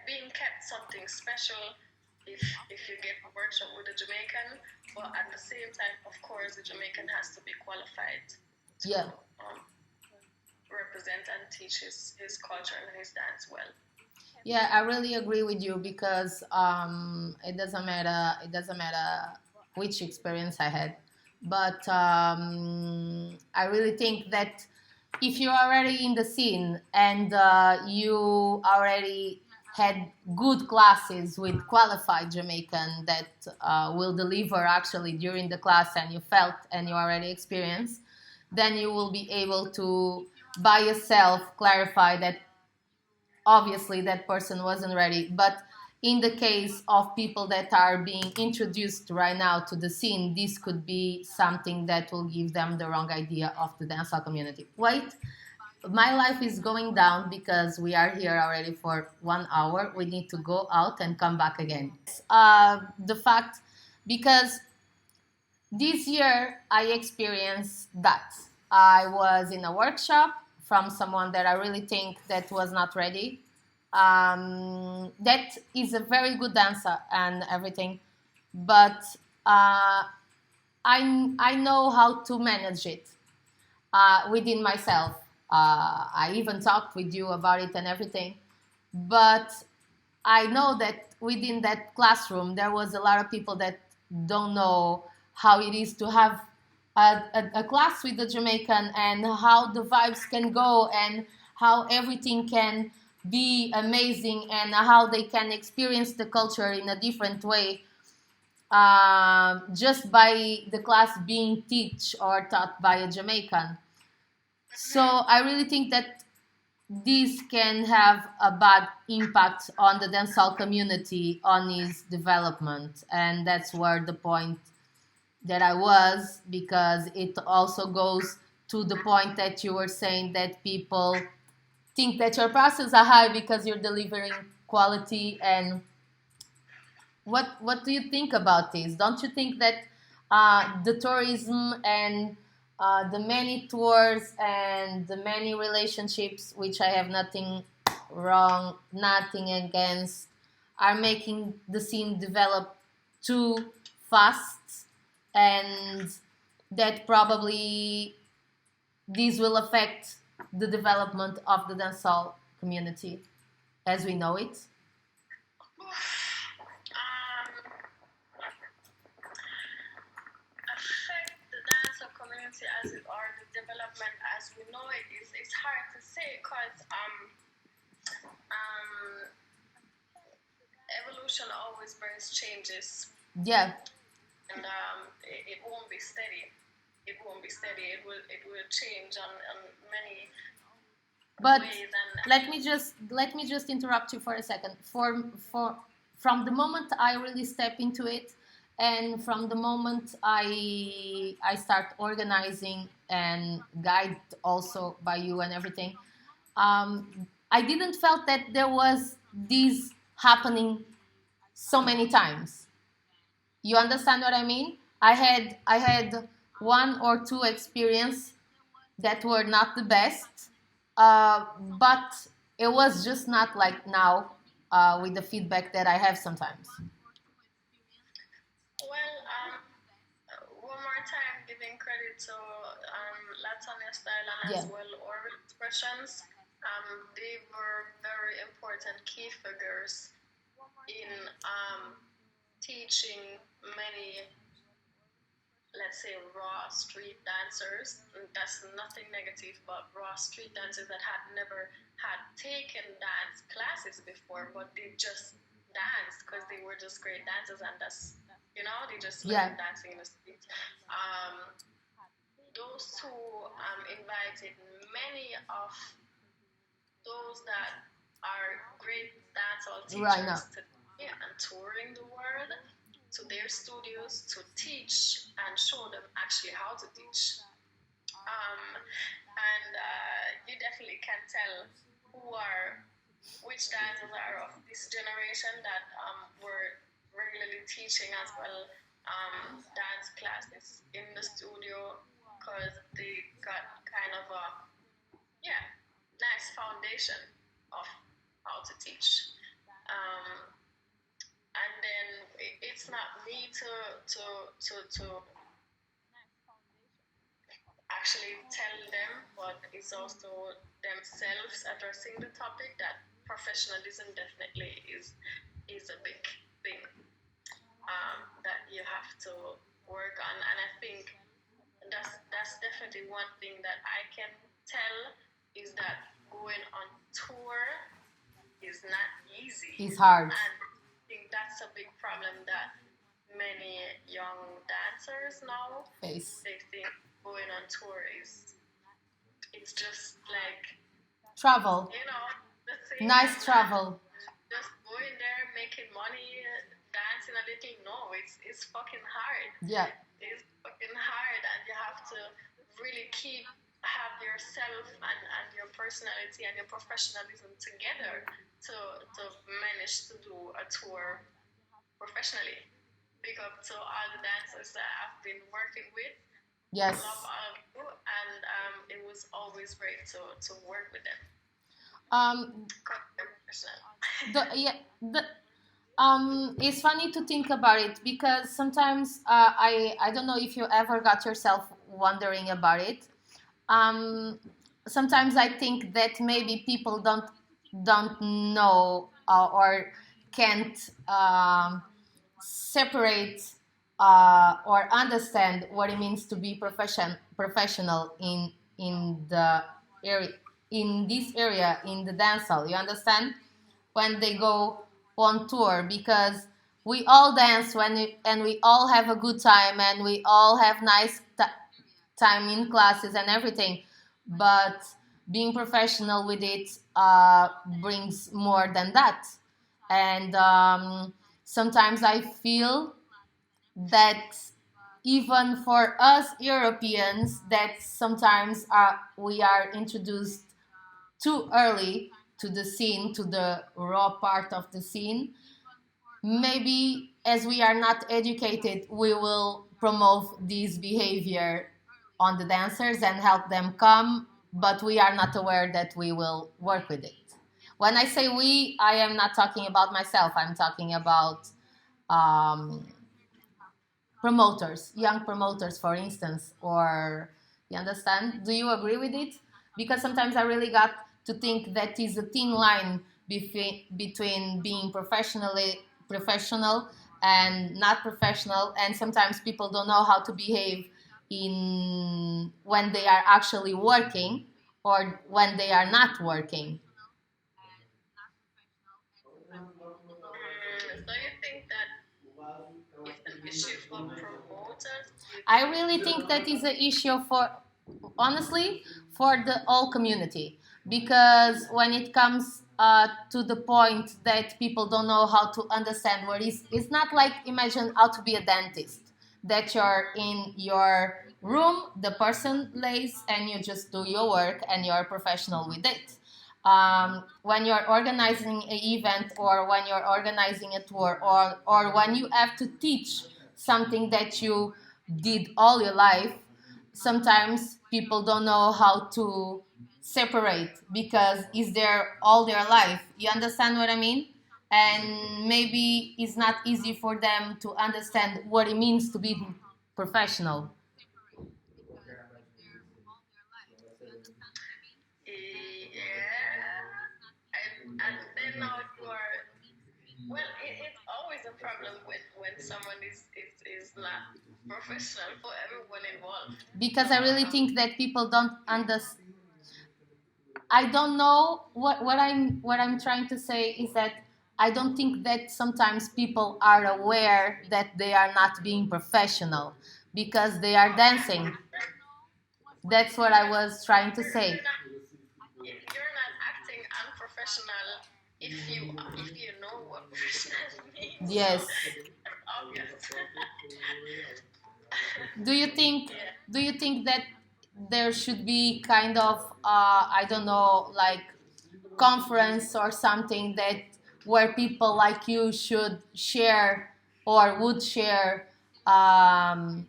being kept something special if you get a workshop with a Jamaican, but at the same time, of course, the Jamaican has to be qualified to represent and teach his culture and his dance well.
Yeah, I really agree with you because it doesn't matter which experience I had, but I really think that if you're already in the scene and you already had good classes with qualified Jamaican that will deliver actually during the class, and you felt and you already experienced, then you will be able to by yourself clarify that obviously that person wasn't ready. But in the case of people that are being introduced right now to the scene, this could be something that will give them the wrong idea of the dancehall community. Wait, my life is going down because we are here already for 1 hour. We need to go out and come back again. The fact, because this year I experienced that. I was in a workshop from someone that I really think that was not ready. That is a very good dancer and everything, but I know how to manage it within myself. I even talked with you about it and everything, but I know that within that classroom there was a lot of people that don't know how it is to have a class with the Jamaican and how the vibes can go and how everything can be amazing and how they can experience the culture in a different way just by the class being taught by a Jamaican. So I really think that this can have a bad impact on the dancehall community, on its development, and that's where the point that I was, because it also goes to the point that you were saying that people think that your prices are high because you're delivering quality. And what do you think about this? Don't you think that the tourism and the many tours and the many relationships, which I have nothing wrong, nothing against, are making the scene develop too fast, and that probably this will affect the development of the dancehall community as we know it?
Affect the dancer community as it or the development as we know it is it's hard to say because evolution always brings changes
Yeah,
and it won't be steady. It won't be steady. It will change on many
but
ways and
let me just interrupt you for a second. For from the moment I really step into it, and from the moment I start organizing and guide also by you and everything, I didn't felt that there was this happening so many times. You understand what I mean? I had one or two experience that were not the best, but it was just not like now, with the feedback that I have sometimes.
well, one more time, giving credit to Latonia Style and as
Yeah,
well oral expressions. They were very important key figures in teaching many, let's say, raw street dancers. That's nothing negative, but raw street dancers that had never had taken dance classes before, but they just danced because they were just great dancers, and they just
yeah,
learned dancing in the street. Um, those two invited many of those that are great dancehall
right now.
teachers today and touring the world to their studios to teach and show them actually how to teach. And you definitely can tell who are which dancers are of this generation that were regularly teaching as well dance classes in the studio because they got kind of a yeah nice foundation of how to teach. Um, and then it's not me to actually tell them, but it's also themselves addressing the topic that professionalism definitely is a big thing that you have to work on. And I think that's definitely one thing that I can tell is that going on tour is not easy.
It's hard.
And I think that's a big problem that many young dancers now
Face.
they think going on tour is it's just like
Travel.
the same
Nice
as
travel.
just going there making money dancing a little. No, it's fucking hard.
Yeah.
It's fucking hard, and you have to really have yourself and your personality and your professionalism together to manage to do a tour professionally. Big up to all the dancers that I've been working with.
Yes.
Love all of you, and it was always great to work with them.
Um,
Professional.
it's funny to think about it because sometimes I don't know if you ever got yourself wondering about it. Um, Sometimes I think that maybe people don't know, or can't separate, or understand what it means to be professional in the area, in this area, in the dancehall. You understand? When they go on tour, because we all dance and we all have a good time, and we all have nice time in classes and everything, but being professional with it brings more than that. And sometimes I feel that even for us Europeans, that sometimes we are introduced too early to the scene, to the raw part of the scene, maybe as we are not educated, we will promote this behavior on the dancers and help them come, but we are not aware that we will work with it. When I say we, I am not talking about myself. I'm talking about um, promoters, young promoters, for instance, or you understand? Do you agree with it? Because sometimes I really got to think that is a thin line between being professional and not professional, and sometimes people don't know how to behave in when they are actually working or when they are not working.
So you think that it's an issue for promoters?
I really think that is an issue for, honestly, for the whole community. Because when it comes to the point that people don't know how to understand what is, it's not like imagine how to be a dentist. That you're in your room, the person lays, and you just do your work and you're professional with it. When you're organizing an event or when you're organizing a tour or when you have to teach something that you did all your life, sometimes people don't know how to separate because it's there all their life. You understand what I mean? And maybe it's not easy for them to understand what it means to be professional.
Yeah. And then now you are, well, it's always a problem when someone is not professional for everyone involved.
Because I really think that people don't understand. I don't know what I'm trying to say is that I don't think that sometimes people are aware that they are not being professional because they are dancing. That's what I was trying to say.
You're not acting unprofessional if you know what professional means.
Yes.
That's obvious.
Do you think
Yeah.
do you think that there should be kind of I don't know, like conference or something that where people like you should share or would share um,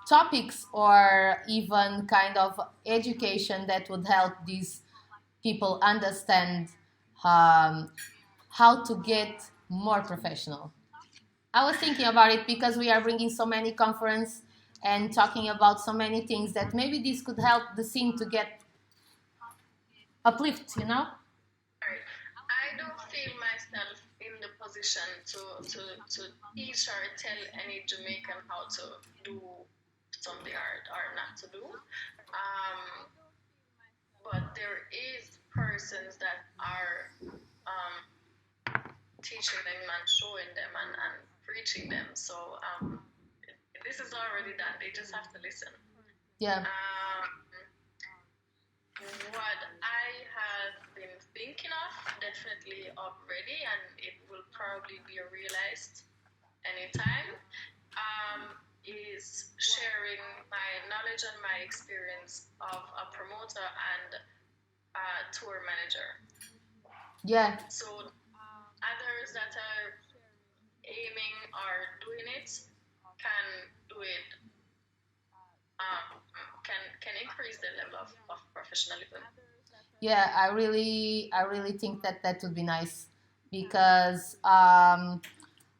topics or even kind of education that would help these people understand um, how to get more professional? I was thinking about it because we are bringing so many conference and talking about so many things that maybe this could help the scene to get uplift, you know?
Right. I don't feel myself in the position to teach or tell any Jamaican how to do something or not to do. But there is persons that are teaching them and showing them and preaching them. So this is already done. They just have to listen.
Yeah.
What I have been thinking of definitely already, and it will probably be realized anytime, is sharing my knowledge and my experience of a promoter and a tour manager.
Yeah.
So others that are aiming or doing it can do it, can increase the level of professionalism.
Yeah, I really think that would be nice because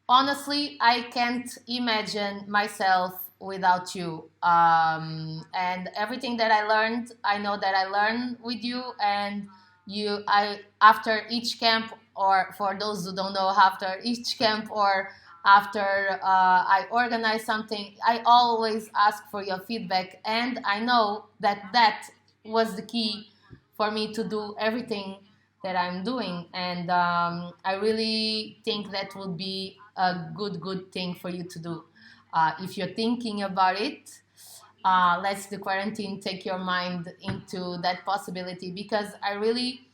honestly, I can't imagine myself without you. And everything that I learned, I know that I learned with you. And I after each camp, or for those who don't know, after each camp or after I organize something, I always ask for your feedback. And I know that was the key for me to do everything that I'm doing, and I really think that would be a good thing for you to do. If you're thinking about it, let's the quarantine take your mind into that possibility because I really,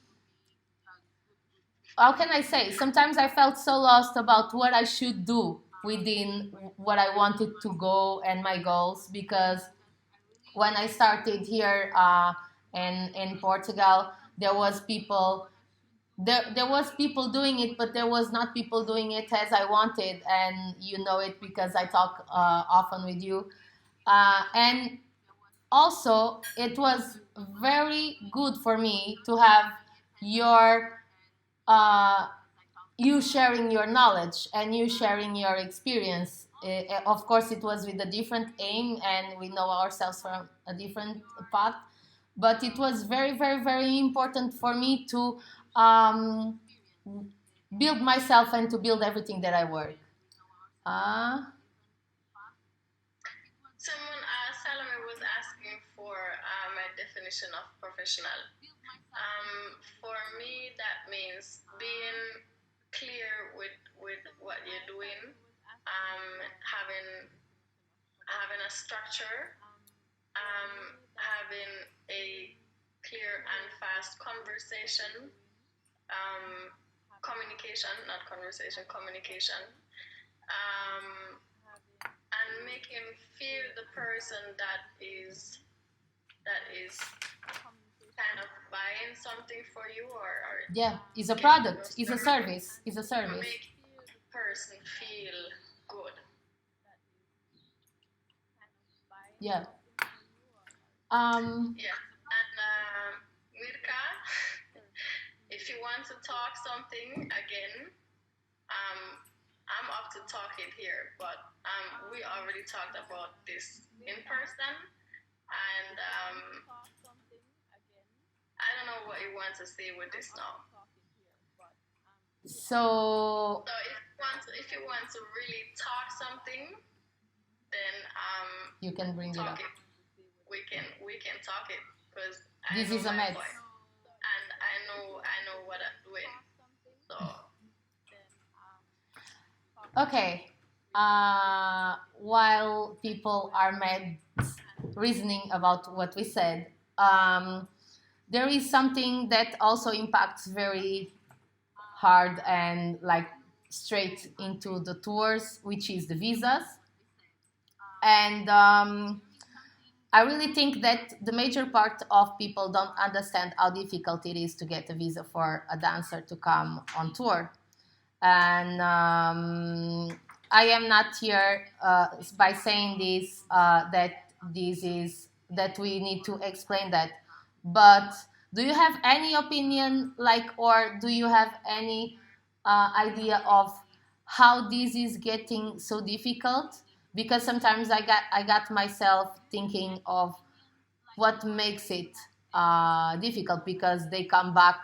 how can I say? Sometimes I felt so lost about what I should do within what I wanted to go and my goals because when I started here in Portugal, there was people there was people doing it, but there was not people doing it as I wanted, and you know it because I talk often with you. And also, it was very good for me to have your you sharing your knowledge and you sharing your experience. Of course, it was with a different aim, and we know ourselves from a different path. But it was very, very, very important for me to um, build myself and to build everything that I work. Uh,
Someone, Salome was asking for my definition of professional. For me, that means being clear with what you're doing, having a structure, having a clear and fast conversation, communication, not conversation, communication, and make him feel the person that is kind of buying something for you, or
yeah, it's a product, it's a service, it's a service.
make the person feel good.
Yeah.
Yeah, and Mirka, if you want to talk something again, I'm up to talk it here, but we already talked about this in person, and I don't know what you want to say with this now.
So
So if you want to really talk something, then
you can bring it up.
talk it. We can talk it because
This is a Medz.
and I know what I'm doing. So
Okay. While people are mad reasoning about what we said, there is something that also impacts very hard and like straight into the tours, which is the visas. And I really think that the major part of people don't understand how difficult it is to get a visa for a dancer to come on tour. And I am not here by saying this that we need to explain that. But do you have any opinion, or do you have any idea of how this is getting so difficult? Because sometimes I got myself thinking of what makes it difficult, because they come back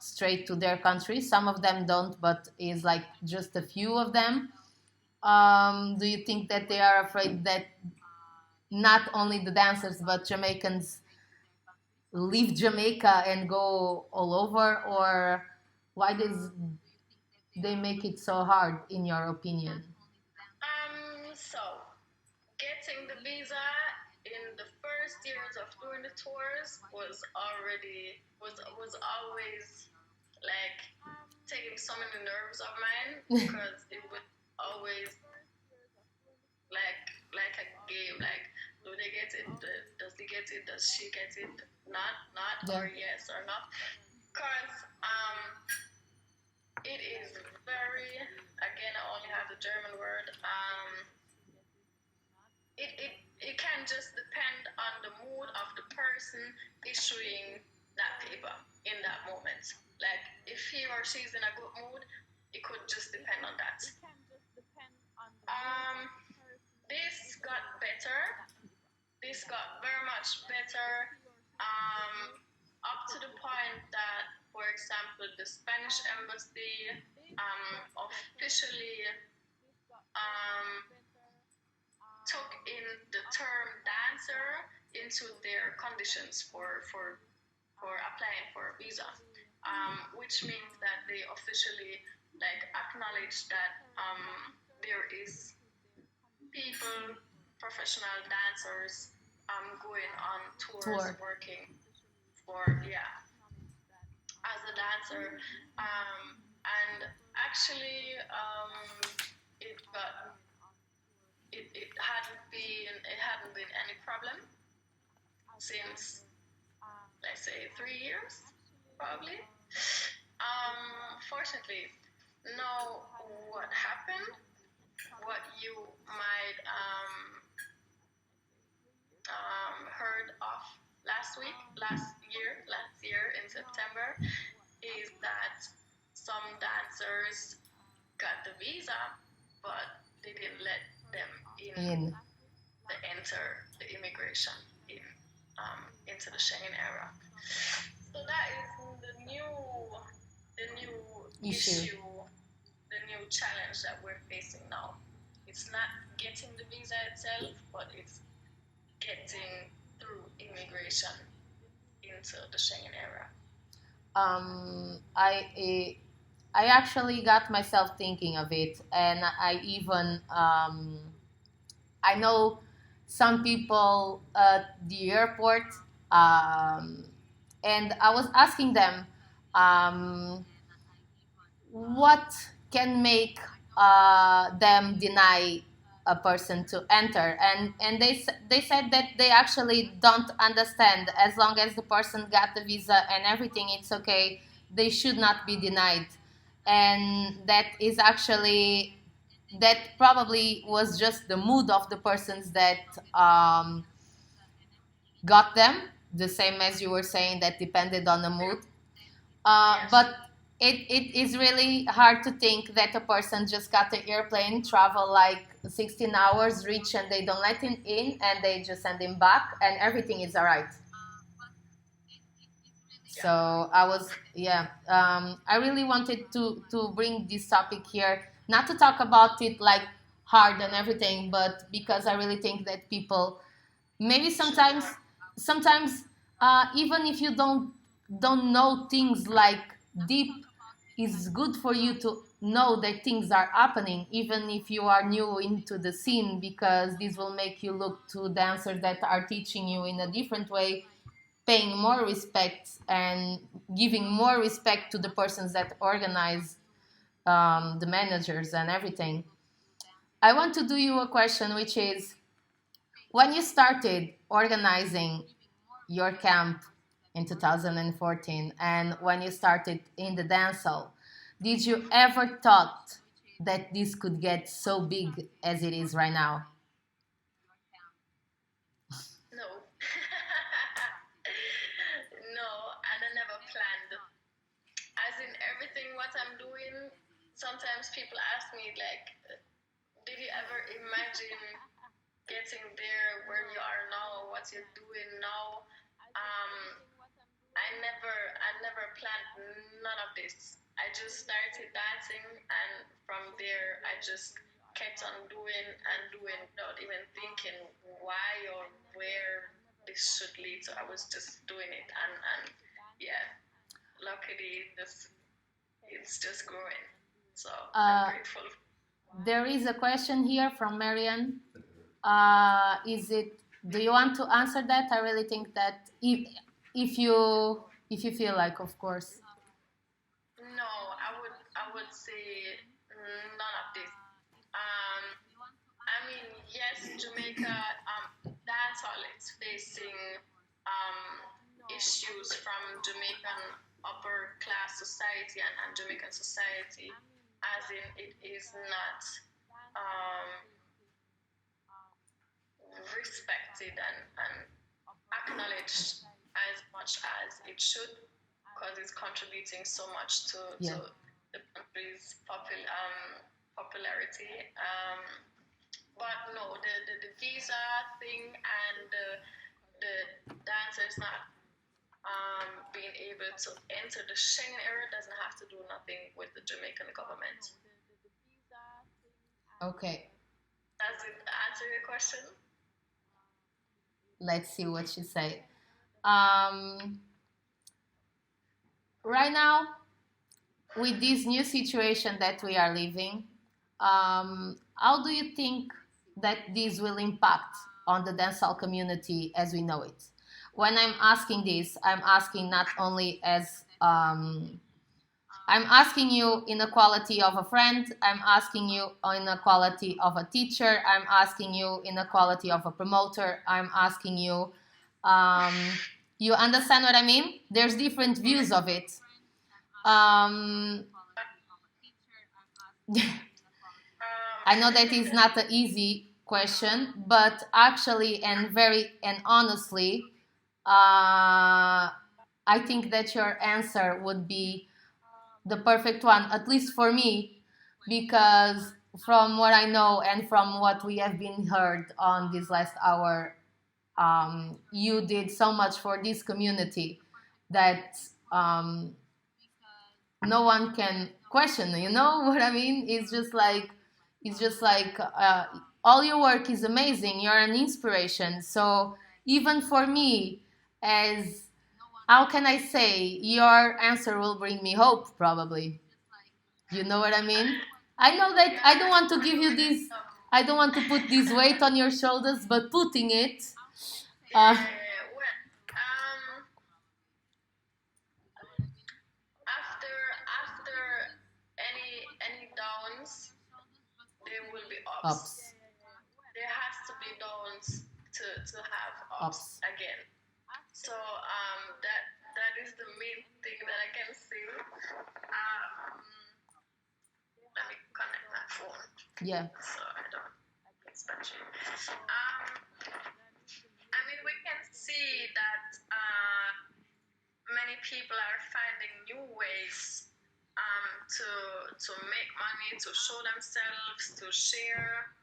straight to their country. Some of them don't, but is like just a few of them. Do you think that they are afraid that not only the dancers but Jamaicans leave Jamaica and go all over, or why does they make it so hard, in your opinion?
So getting the visa in the first years of doing the tours was always like taking so many nerves of mine, because it was always like a game. Like, do they get it? Does he get it? Does she get it? Not,
Yeah.
or yes or not? Because it is very, again, I only have the German word. It can just depend on the mood of the person issuing that paper in that moment. Like, if he or she's in a good mood, it could just depend on that. This got better. This got very much better, up to the point that, for example, the Spanish embassy officially took in the term dancer into their conditions for applying for a visa, which means that they officially acknowledge that there is people, professional dancers, going on tours, working as a dancer, and actually it hadn't been any problem since, let's say, 3 years. probably. Fortunately, now what happened, what you might heard of last year in September, is that some dancers got the visa, but they didn't let them in the immigration in into the Schengen era. So that is the new issue, the new challenge that we're facing now. It's not getting the visa itself, but it's getting through immigration into the Schengen era.
I actually got myself thinking of it, and I even I know some people at the airport, and I was asking them what can make them deny a person to enter, and they said that they actually don't understand. As long as the person got the visa and everything, it's okay. They should not be denied, and that is actually, that probably was just the mood of the persons that got them, the same as you were saying, that depended on the mood.
Yes.
But it is really hard to think that a person just got the airplane, travel like 16 hours, reach, and they don't let him in, and they just send him back, and everything is all right. So I really wanted to bring this topic here, not to talk about it like hard and everything, but because I really think that people, maybe sometimes even if you don't know things like deep, it's good for you to know that things are happening, even if you are new into the scene, because this will make you look to dancers that are teaching you in a different way, paying more respect and giving more respect to the persons that organize, the managers and everything. I want to do you a question, which is, when you started organizing your camp in 2014, and when you started in the dancehall, did you ever thought that this could get so big as it is right now?
No. No, and I never planned. As in everything what I'm doing, sometimes people ask me like, did you ever imagine getting there where you are now, what you're doing now? I never planned none of this. I just started dancing, and from there I just kept on doing and doing without even thinking why or where this should lead. So I was just doing it, and yeah, luckily it's just growing. So I'm grateful.
There is a question here from Marian. Is it? Do you want to answer that? I really think that if you feel like, of course.
No, I would say none of this. I mean, yes, Jamaica dancehall is facing issues from Jamaican upper class society and Jamaican society, as in it is not respected and acknowledged as much as it should, because it's contributing so much to the country's popularity. But no, the visa thing and the dancers not being able to enter the Schengen area doesn't have to do nothing with the Jamaican government.
Okay.
Does it answer your question?
Let's see what she said. Right now, with this new situation that we are living, how do you think that this will impact on the dancehall community as we know it? When I'm asking this, I'm asking not only as I'm asking you in the quality of a friend, I'm asking you in the quality of a teacher, I'm asking you in the quality of a promoter, I'm asking you You understand what I mean? There's different views of it. Um, I know that is not an easy question, but actually, and very and honestly, I think that your answer would be the perfect one, at least for me, because from what I know and from what we have been heard on this last hour, you did so much for this community that no one can question. You know what I mean? It's just like all your work is amazing. You're an inspiration. So even for me, as how can I say, your answer will bring me hope. Probably, you know what I mean. I know that I don't want to give you this. I don't want to put this weight on your shoulders, but putting it. Uh,
Well, after any downs, there will be ups.
ups,
There has to be downs to have
ups.
ups again. So that is the main thing that I can say. Let me connect my phone
Yeah.
so I don't lose battery. I mean, we can see that many people are finding new ways to make money, to show themselves, to share,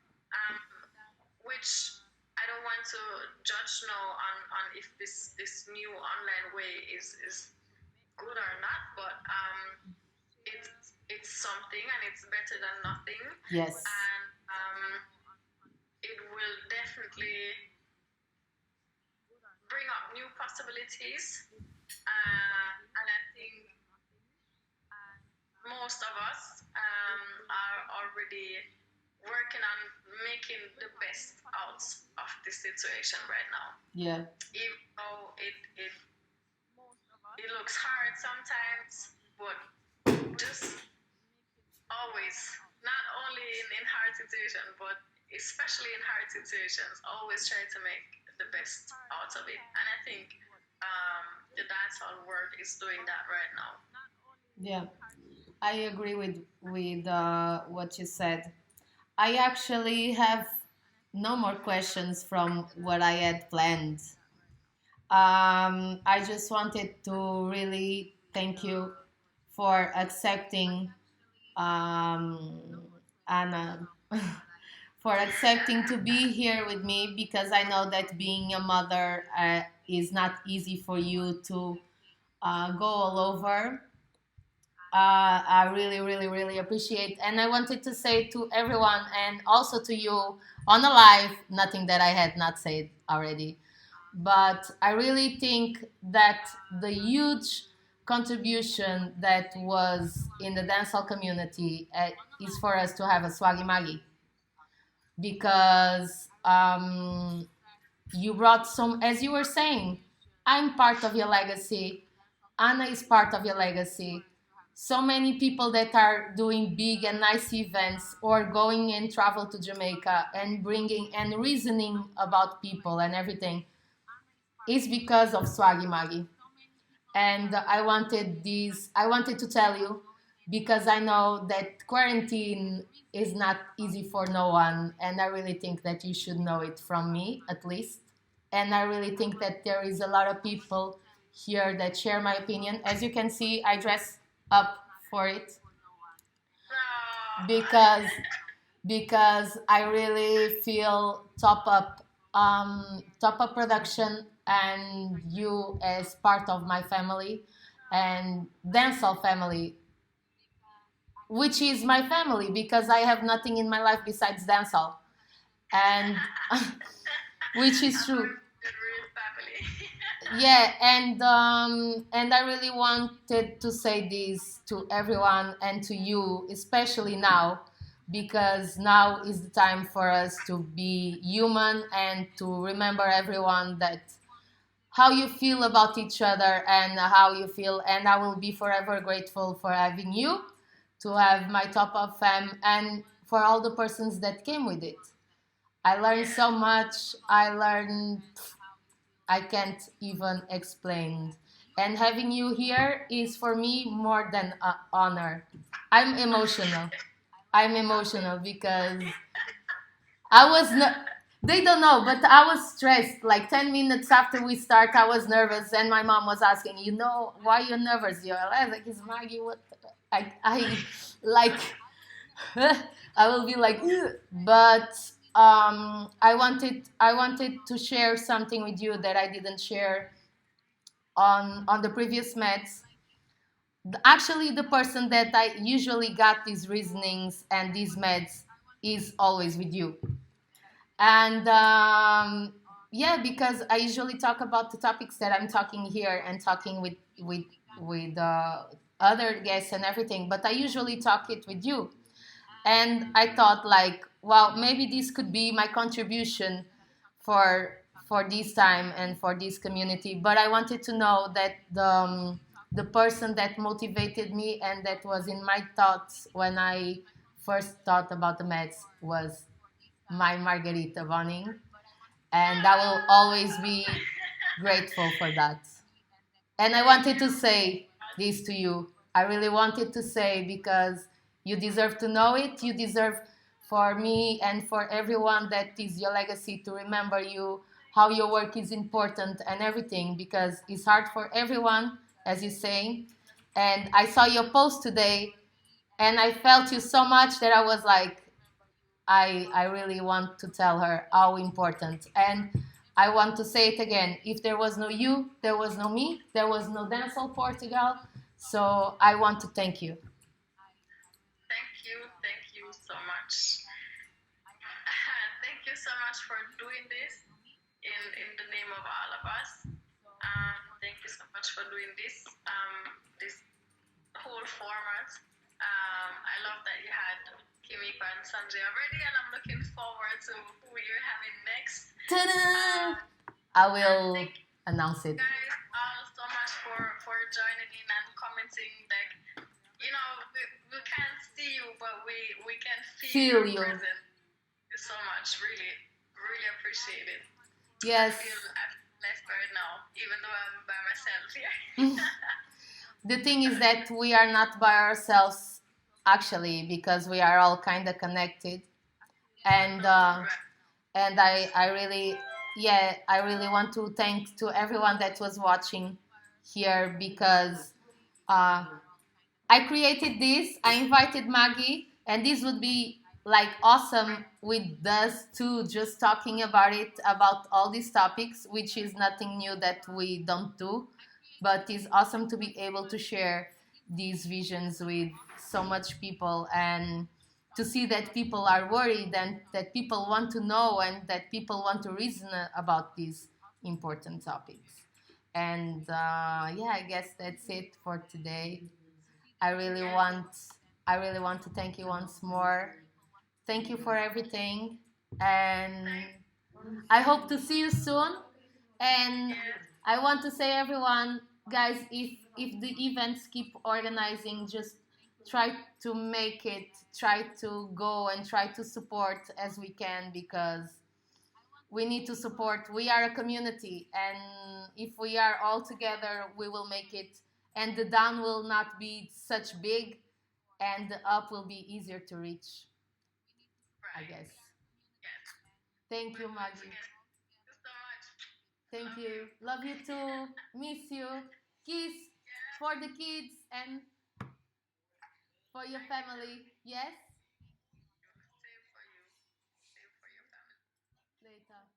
which I don't want to judge now on if this new online way is good or not, but it's something and it's better than nothing.
Yes.
And it will definitely bring up new possibilities. And I think most of us are already working on making the best out of the situation right now.
Yeah.
Even though it looks hard sometimes, but just always, not only in hard situations, but especially in hard situations, always try to make the best out of it. And I think the dancehall world is doing that right now.
Yeah, I agree with what you said. I actually have no more questions from what I had planned. I just wanted to really thank you for accepting, Anna, for accepting to be here with me, because I know that being a mother is not easy for you to go all over. I really, really, really appreciate. And I wanted to say to everyone and also to you on a live, nothing that I had not said already. But I really think that the huge contribution that was in the dancehall community is for us to have a Swaggi Maggi, because you brought some, as you were saying, I'm part of your legacy. Anna is part of your legacy. So many people that are doing big and nice events or going and travel to Jamaica and bringing and reasoning about people and everything is because of Swaggi Maggi. And I wanted to tell you, because I know that quarantine is not easy for no one, and I really think that you should know it from me at least. And I really think that there is a lot of people here that share my opinion. As you can see, I dress up for it because I really feel top up production, and you as part of my family and dancehall family, which is my family because I have nothing in my life besides dancehall, and which is true. Yeah, and I really wanted to say this to everyone and to you, especially now, because now is the time for us to be human and to remember everyone that how you feel about each other and how you feel. And I will be forever grateful for having you, to have my top up fam, and for all the persons that came with it. I learned so much. I can't even explain. And having you here is for me more than honor. I'm emotional. I'm emotional because I was no, they don't know, but I was stressed. Like 10 minutes after we start, I was nervous, and my mom was asking, "You know why you're nervous?" You're like, "It's Maggie. What?" I like. I will be like, "Ugh." But I wanted to share something with you that I didn't share on the previous Medz. Actually, the person that I usually got these reasonings and these Medz is always with you. And yeah, because I usually talk about the topics that I'm talking here and talking with other guests and everything, but I usually talk it with you. And I thought like, well, maybe this could be my contribution for for this time and for this community. But I wanted to know that the person that motivated me and that was in my thoughts when I first thought about the Mets was my Margarita Boning, and I will always be grateful for that. And I wanted to say this to you. I really wanted to say because you deserve to know it. You deserve for me and for everyone that is your legacy to remember you, how your work is important and everything because it's hard for everyone, as you say. And I saw your post today and I felt you so much that I was like, I really want to tell her how important. And I want to say it again. If there was no you, there was no me, there was no Dancehall Portugal. So I want to thank you.
Thank you so much. Thank you so much for doing this in the name of all of us. Thank you so much for doing this whole format. I love that you had Kimiko and Sanjay already, and I'm looking forward to who you're having next.
Ta-da! I will
Thank
announce it.
you guys all so much for joining in and commenting. Like, we can't see you, but we can feel
Feel
your
you.
presence. Thank you so much. Really, really appreciate it.
Yes.
I feel left right now, even though I'm by myself here.
The thing is that we are not by ourselves, actually, because we are all kind of connected. And I really, yeah, I really want to thank to everyone that was watching here because uh, I created this. I invited Maggie, and this would be like awesome with us too, just talking about it, about all these topics, which is nothing new that we don't do, but it's awesome to be able to share these visions with so much people and to see that people are worried and that people want to know and that people want to reason about these important topics. And yeah, I guess that's it for today. I really want I really want to thank you once more. Thank you for everything and I hope to see you soon. And I want to say everyone, guys, if the events keep organizing, just try to make it, try to go and try to support as we can because we need to support. We are a community, and if we are all together, we will make it. And the down will not be such big, and the up will be easier to reach. I guess.
Yes.
Thank you, Maggie.
Thank you so much.
Thank
Love
you.
you.
Love you too. Miss you. Kiss for the kids and for your family. Yes?
Same for you. Same for your family.
Later.